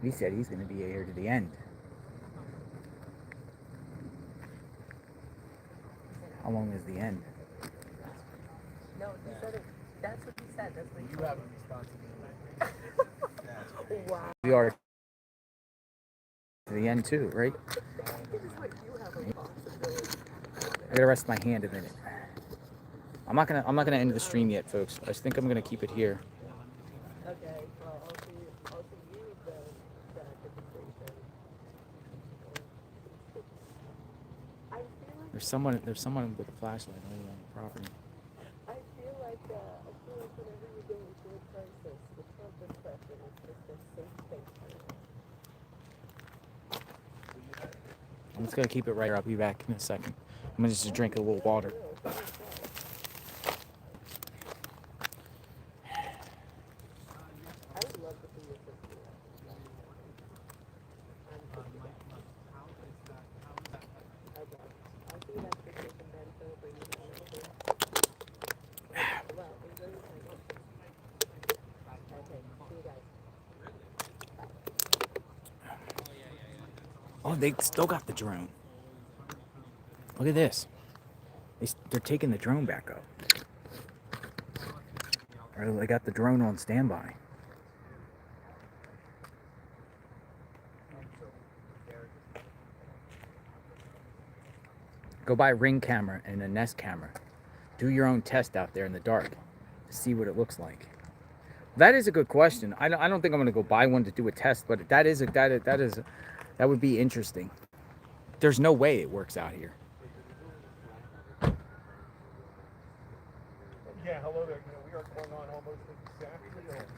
He said he's going to be here to the end. How long is the end? No, he said it. That's what he said. That's what You have a responsibility. Wow. We are to the end too, right? This is what you have a responsibility. I gotta rest my hand a minute. I'm not gonna end the stream yet, folks. I just think I'm gonna keep it here. Okay, well, I'll see you the demonstration. There's someone with a flashlight on the property. I feel like whenever you go into a crisis, the Trump impression is just a safe space for you. I'm just gonna keep it right here. I'll be back in a second. I'm gonna just drink a little water. I would love to see your sister. I'll see you next vacation then, so I'll bring you down next year. Well, enjoy your time. Okay, see you guys. Oh, they still got the drone. Look at this. They're taking the drone back up. Or they got the drone on standby. Go buy a Ring camera and a Nest camera. Do your own test out there in the dark to see what it looks like. That is a good question. I don't think I'm gonna go buy one to do a test, but that would be interesting. There's no way it works out here. Yeah, hello there. We are going on almost exactly a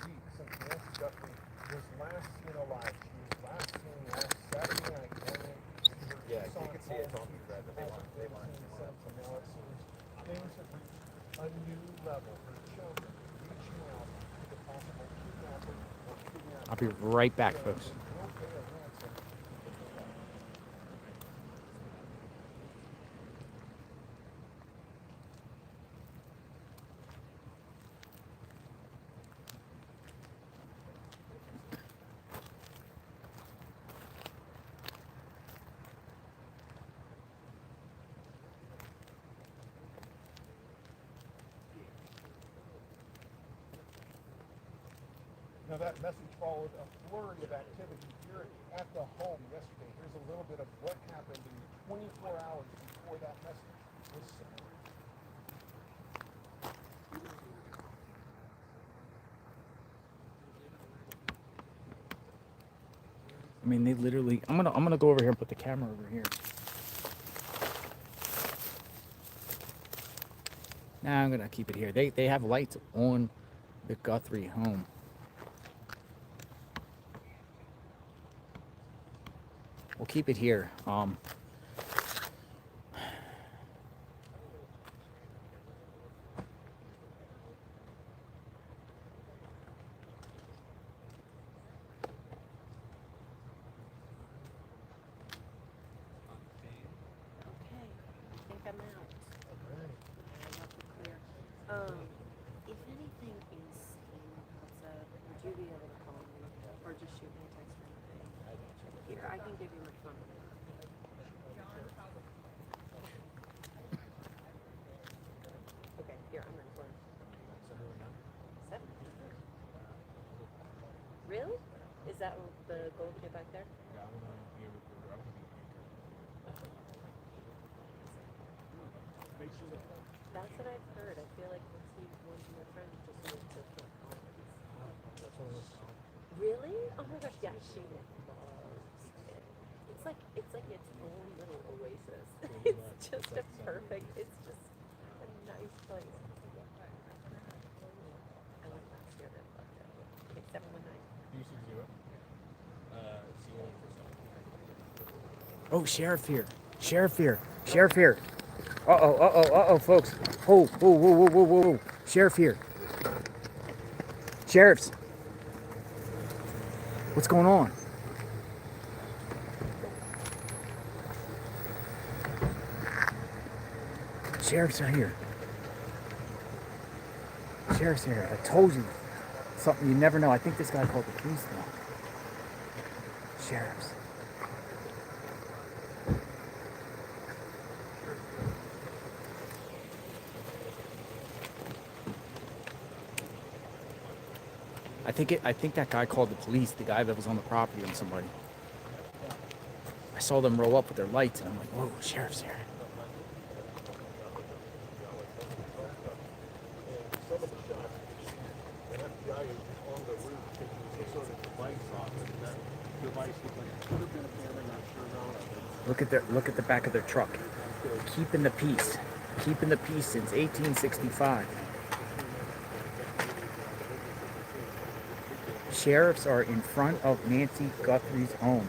week since Nancy Guthrie was last seen alive. She was last seen last Saturday night. Yeah, you can see it's on the thread that they want. And now it seems things have reached a new level for children reaching out to the possible kidnapper or kidnapping. I'll be right back, folks. Now that message followed a flurry of activity here at the home yesterday. Here's a little bit of what happened in the 24 hours before that message was sent. I mean, they literally. I'm gonna go over here and put the camera over here. Nah, I'm gonna keep it here. They have lights on the Guthrie home. We'll keep it here. If anything is pops up, would you be able to call me or just shoot me a text or anything? Here, I can give you my phone. here. I'm in Flint. 7. Really? Is that the goal to get back there? Yeah, I want to be a recruiter. I want to be an anchor. That's what I've heard. I feel like once my friend just moved to Fort Collins. Really? Oh my gosh, yeah, she loves it. It's like its own little oasis. It's just a perfect. It's just a nice place. I went last year and I loved it. Okay, 719. Oh, sheriff here. Sheriff here. Sheriff here. Uh-oh, folks. Whoa. Sheriff here. Sheriffs. What's going on? Sheriff's are here. Sheriff's here. I told you. Something you never know. I think this guy called the police now. Sheriffs. I think that guy called the police, the guy that was on the property on somebody. I saw them roll up with their lights and I'm like, whoa, sheriff's here. Look at the back of their truck. Keeping the peace. Keeping the peace since 1865. Sheriffs are in front of Nancy Guthrie's home.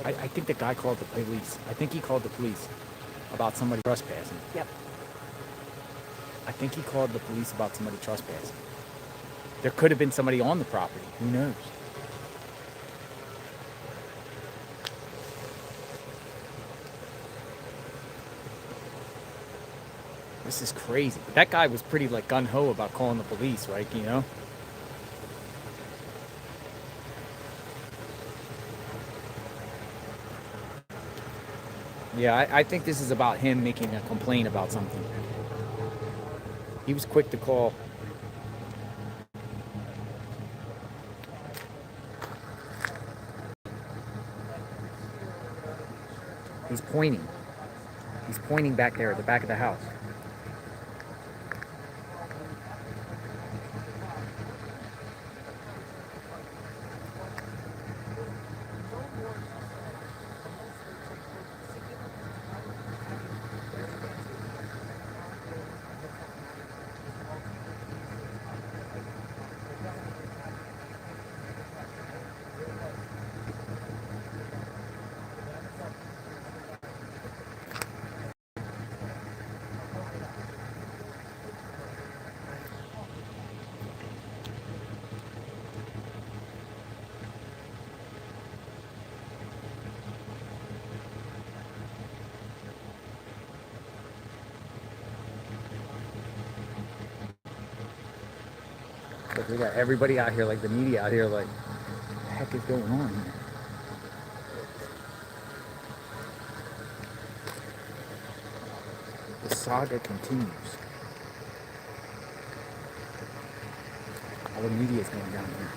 I think the guy called the police. I think he called the police about somebody trespassing. Yep. I think he called the police about somebody trespassing. There could have been somebody on the property. Who knows? This is crazy. But that guy was pretty like gung-ho about calling the police, right? You know? Yeah, I think this is about him making a complaint about something. He was quick to call. He's pointing. He's pointing back there at the back of the house. Look, we got everybody out here, like the media out here, like, what the heck is going on here? The saga continues. All the media is going down here.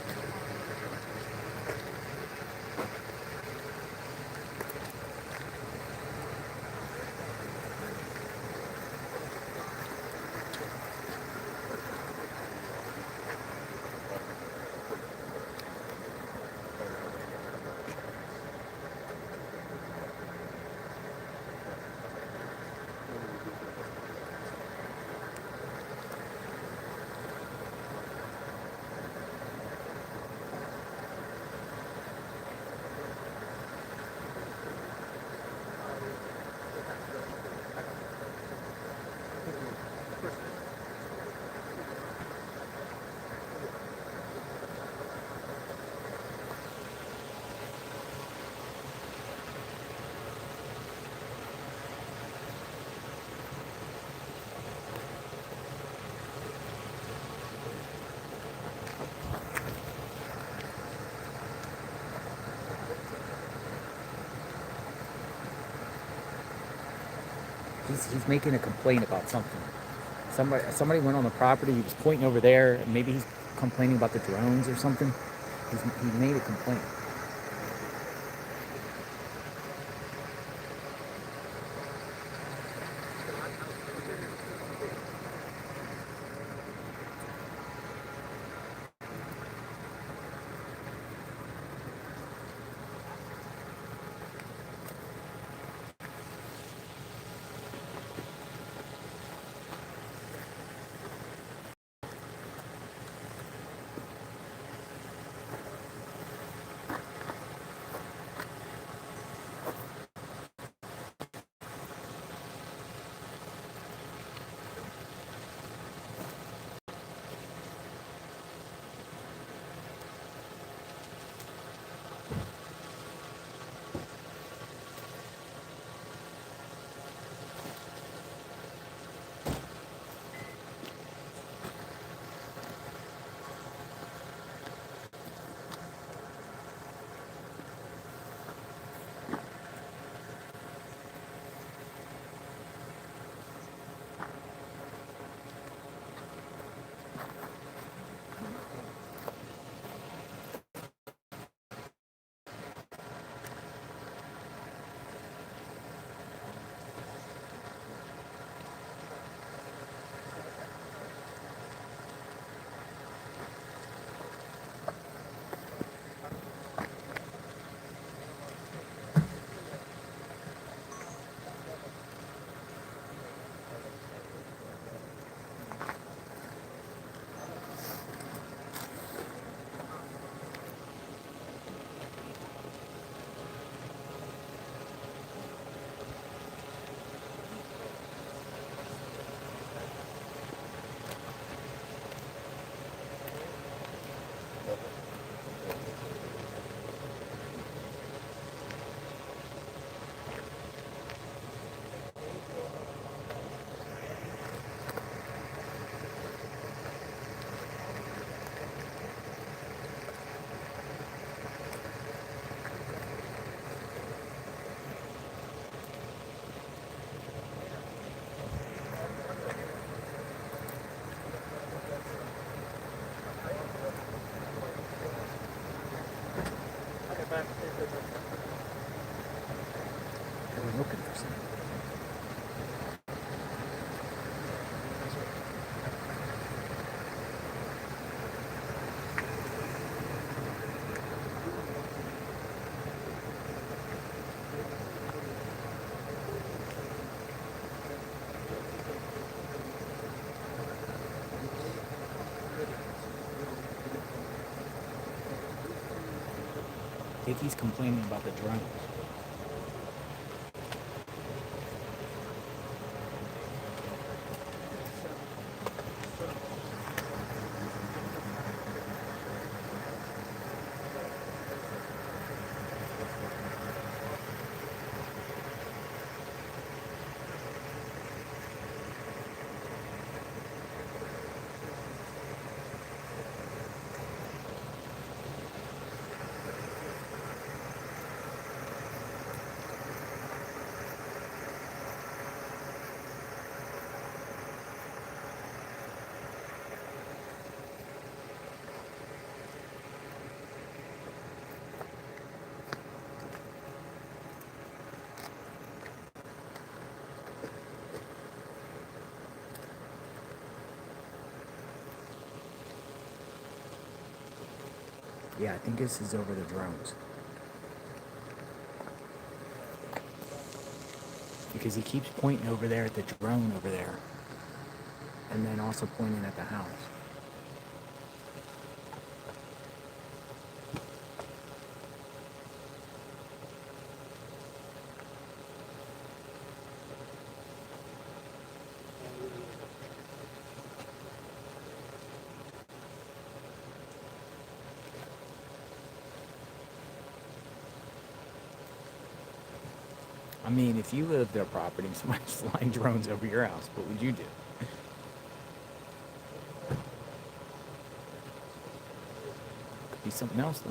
He's making a complaint about something. Somebody went on the property. He was pointing over there. And maybe he's complaining about the drones or something. He made a complaint. They were looking for something. I think he's complaining about the drones. Yeah, I think this is over the drones. Because he keeps pointing over there at the drone over there. And then also pointing at the house. I mean, if you lived their property and somebody's flying drones over your house, what would you do? Could be something else, though.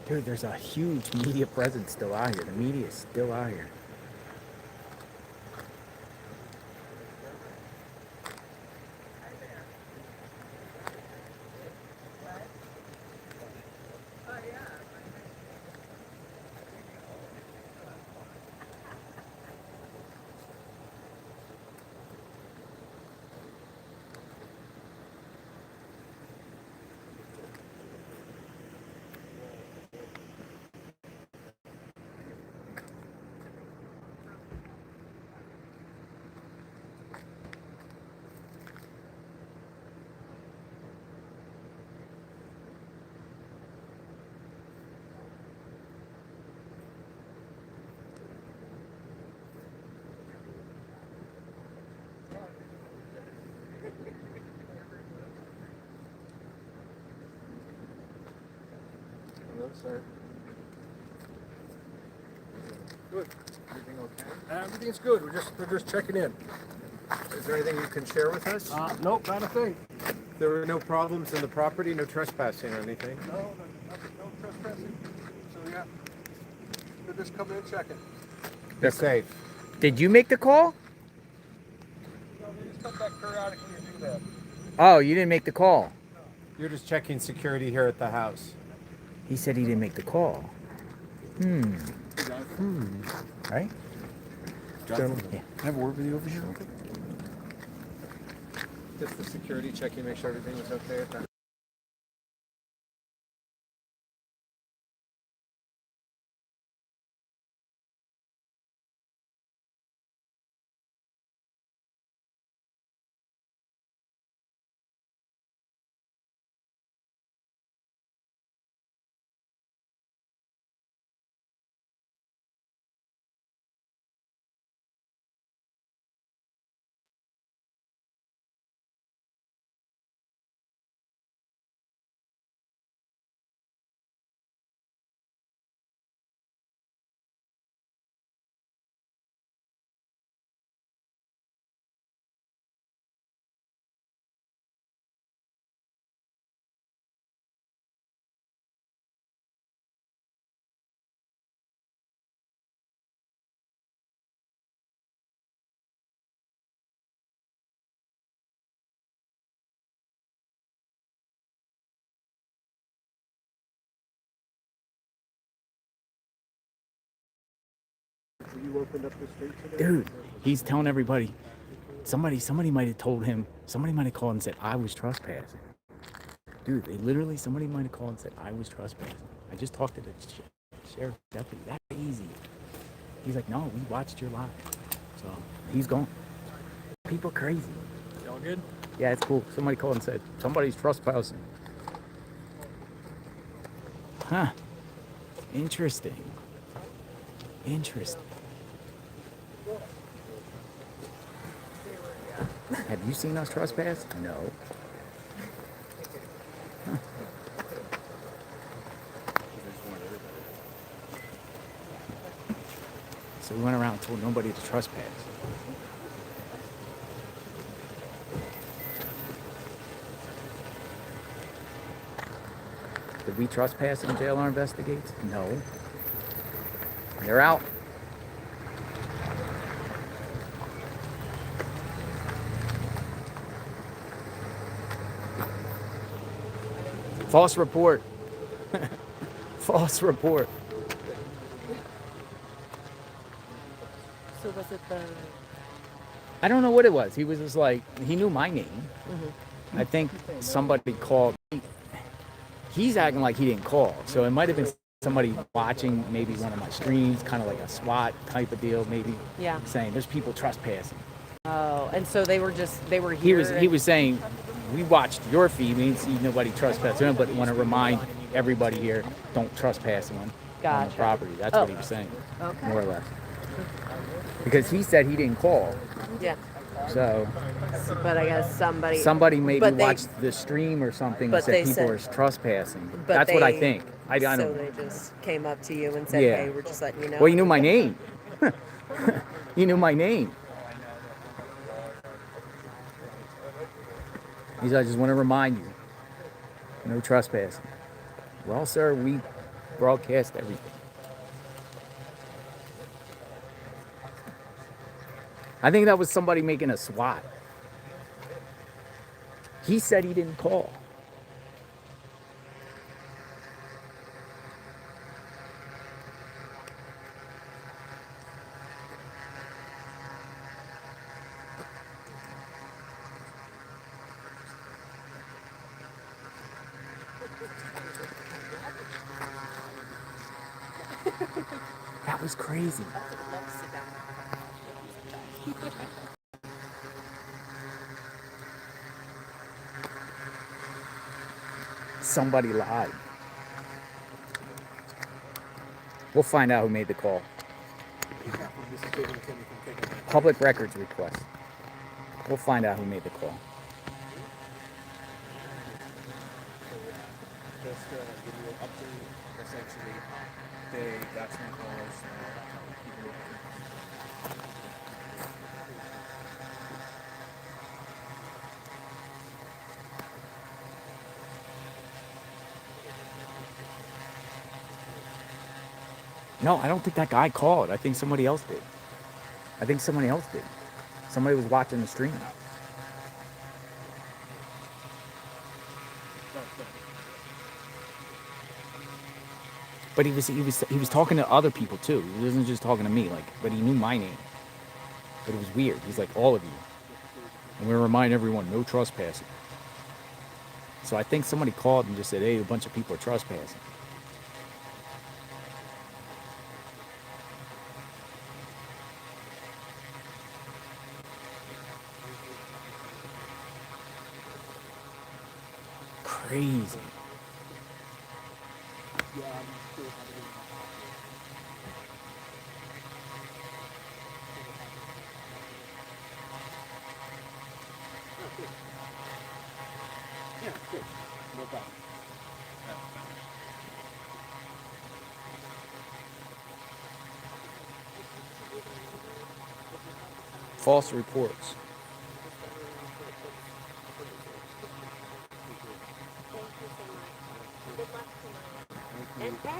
Dude, there's a huge media presence still out here. The media is still out here. Hello, sir. Good. Everything okay? Everything's good. We're just checking in. Is there anything you can share with us? Nope, not a thing. There were no problems in the property, no trespassing or anything? No trespassing. So yeah, we'll just come in checking. Be safe. Did you make the call? No, we just come back periodically and do that. Oh, you didn't make the call. You're just checking security here at the house. He said he didn't make the call. Right? Gentlemen. Yeah. Can I have a word with you over here? Just the security checking, make sure everything was okay at that. You opened up the street today? Dude, he's telling everybody. Somebody might have told him. Somebody might have called and said I was trespassing. Dude, somebody might have called and said I was trespassing. I just talked to the sheriff deputy. That easy. He's like, no, we watched your live. So he's gone. People crazy. Y'all good? Yeah, it's cool. Somebody called and said somebody's trespassing. Huh. Interesting. Have you seen us trespass? No. Huh. So we went around and told nobody to trespass. Did we trespass in JLR Investigates? No. They're out. False report. False report. So was it the... I don't know what it was. He was just like, he knew my name. I think somebody called me. he's acting like he didn't call. So it might have been somebody watching maybe one of my streams, kind of like a SWAT type of deal, maybe. Yeah. Saying there's people trespassing. Oh, and so they were here. He was saying, we watched your feed, we didn't see nobody trespassing, but want to remind everybody here, don't trespass on the property. That's what he was saying, more or less. Because he said he didn't call. Yeah. So. But I guess somebody maybe watched the stream or something and said people are trespassing. That's what I think. I don't know. So they just came up to you and said, hey, we're just letting you know. Well, you knew my name. You knew my name. He said, I just want to remind you, no trespassing. Well, sir, we broadcast everything. I think that was somebody making a SWAT. He said he didn't call. That was crazy. Somebody lied. We'll find out who made the call. Public records request. We'll find out who made the call. Just to give you an update, essentially, they got some calls. No, I don't think that guy called. I think somebody else did. Somebody was watching the stream. But he was talking to other people too. He wasn't just talking to me, but he knew my name. But it was weird. He's like, all of you. And we remind everyone, no trespassing. So I think somebody called and just said, hey, a bunch of people are trespassing. Crazy. False reports.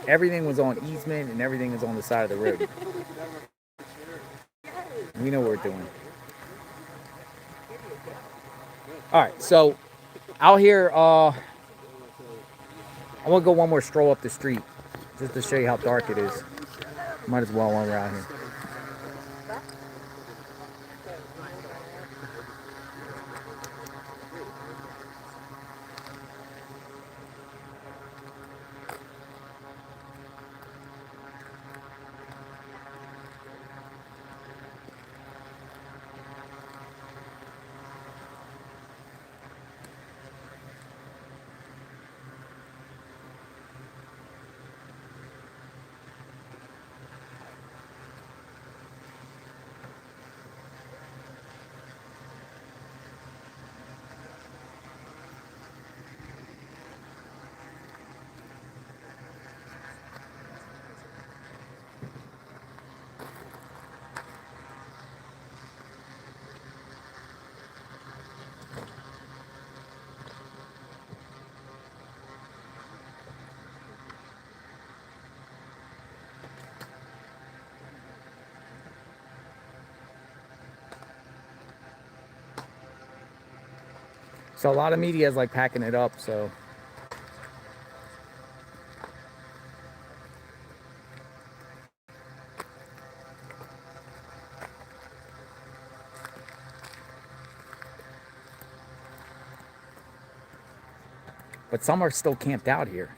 Everything was on easement and everything is on the side of the road. We know what we're doing. Alright, so out here, I want to go one more stroll up the street just to show you how dark it is. Might as well while we're out here. So a lot of media is like packing it up, so. But some are still camped out here.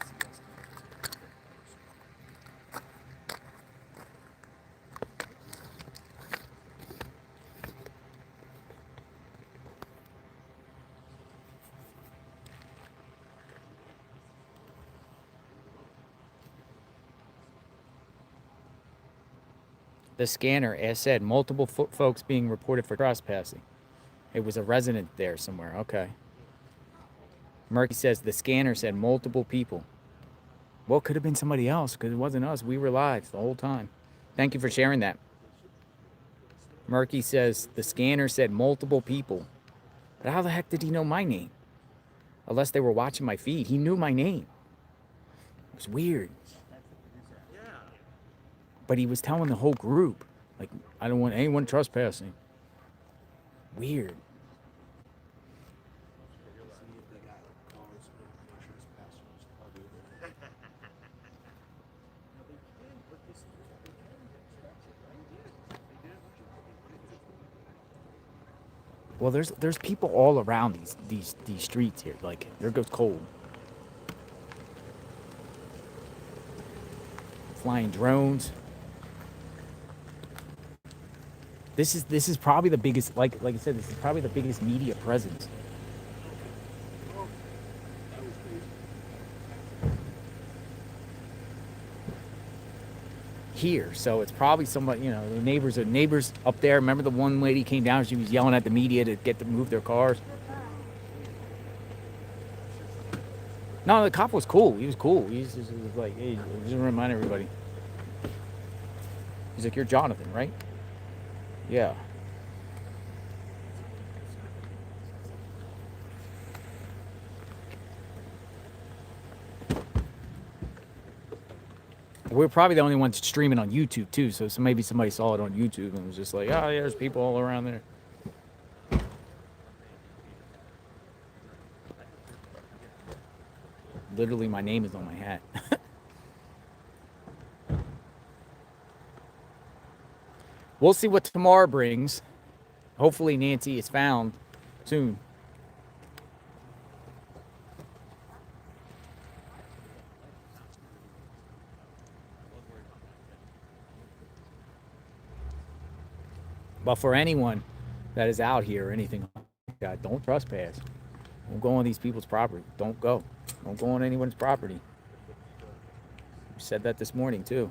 The scanner, as said, multiple folks being reported for trespassing. It was a resident there somewhere. Okay. Murky says the scanner said multiple people. Well, it could have been somebody else because it wasn't us. We were live the whole time. Thank you for sharing that. Murky says the scanner said multiple people. But how the heck did he know my name? Unless they were watching my feed. He knew my name. It was weird. But he was telling the whole group, like, I don't want anyone trespassing. Weird. Well, there's people all around these streets here. Like, there goes Cole. Flying drones. This is probably the biggest, like I said, this is probably the biggest media presence. Here, so it's probably somebody, you know, the neighbors up there. Remember the one lady came down, she was yelling at the media to get them to move their cars. No, the cop was cool. He was cool. He was like, hey, just remind everybody. He's like, you're Jonathan, right? Yeah. We're probably the only ones streaming on YouTube too, so maybe somebody saw it on YouTube and was just like, oh yeah, there's people all around there. Literally, my name is on my hat. We'll see what tomorrow brings. Hopefully Nancy is found soon. But for anyone that is out here or anything like that, don't trespass. Don't go on these people's property. Don't go. Don't go on anyone's property. We said that this morning too.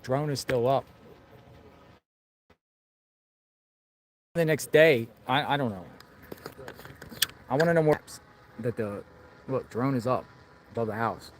Drone is still up. The next day, I don't know. I want to know more that the look drone is up above the house.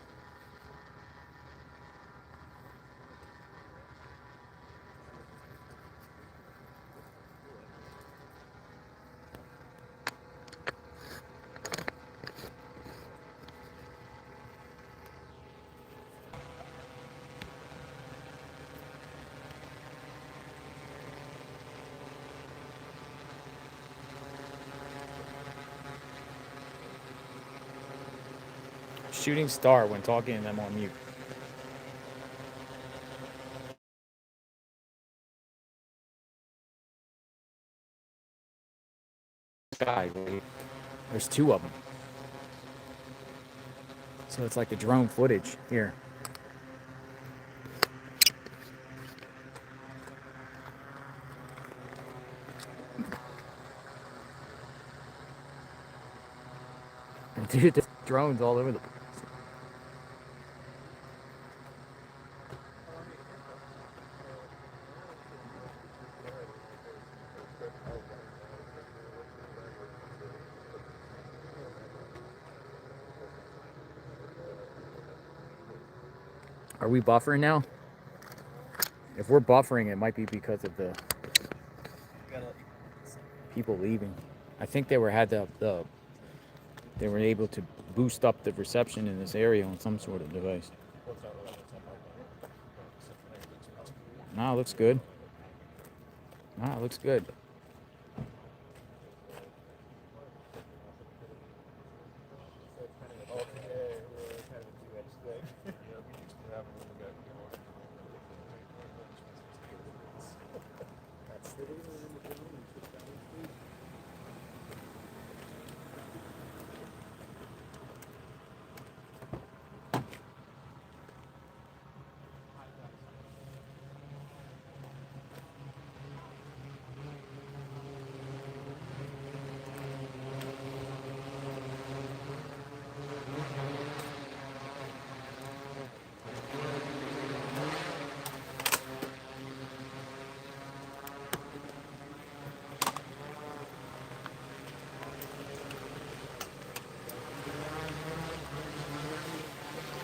Shooting star when talking to them on mute. Guy, there's two of them. So it's like the drone footage here. Dude, there's drones all over the place. Are we buffering now? If we're buffering, it might be because of the... People leaving. I think they were they were able to boost up the reception in this area on some sort of device. No, it looks good. No, it looks good.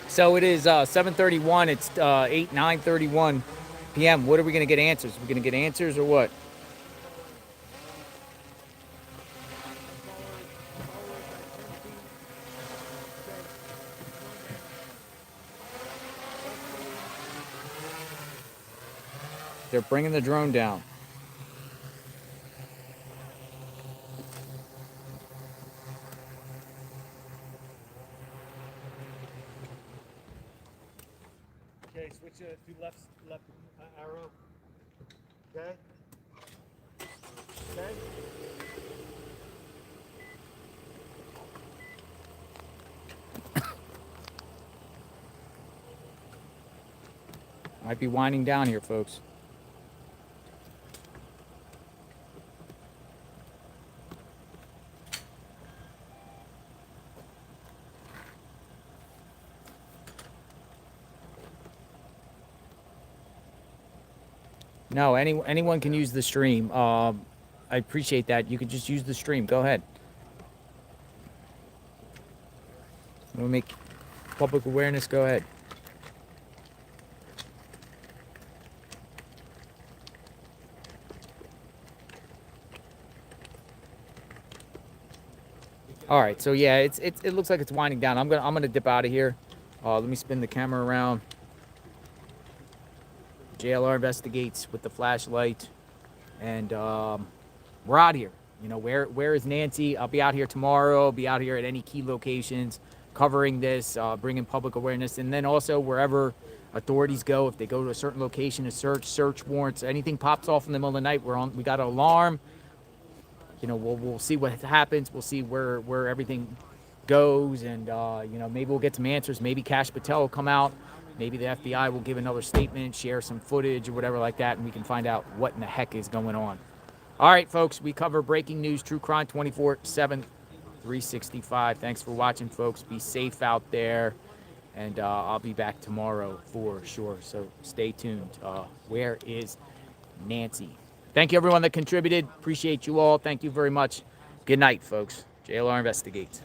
So it is 7:31. It's 9:31 p.m. What are we going to get answers? Are we going to get answers or what? They're bringing the drone down. Okay, switch it to left arrow. Okay. Okay. Might be winding down here, folks. No, anyone can use the stream. I appreciate that. You can just use the stream. Go ahead. We'll make public awareness. Go ahead. All right. So yeah, it looks like it's winding down. I'm gonna dip out of here. Let me spin the camera around. JLR investigates with the flashlight, and we're out here. You know, where is Nancy? I'll be out here tomorrow. I'll be out here at any key locations covering this, bringing public awareness, and then also wherever authorities go, if they go to a certain location to search warrants, anything pops off in the middle of the night, we got an alarm. You know, we'll see what happens. We'll see where everything goes, and you know, maybe we'll get some answers. Maybe Cash Patel will come out. Maybe the FBI will give another statement, share some footage or whatever like that, and we can find out what in the heck is going on. All right, folks, we cover breaking news, true crime 24/7, 365. Thanks for watching, folks. Be safe out there, and I'll be back tomorrow for sure. So stay tuned. Where is Nancy? Thank you, everyone that contributed. Appreciate you all. Thank you very much. Good night, folks. JLR Investigates.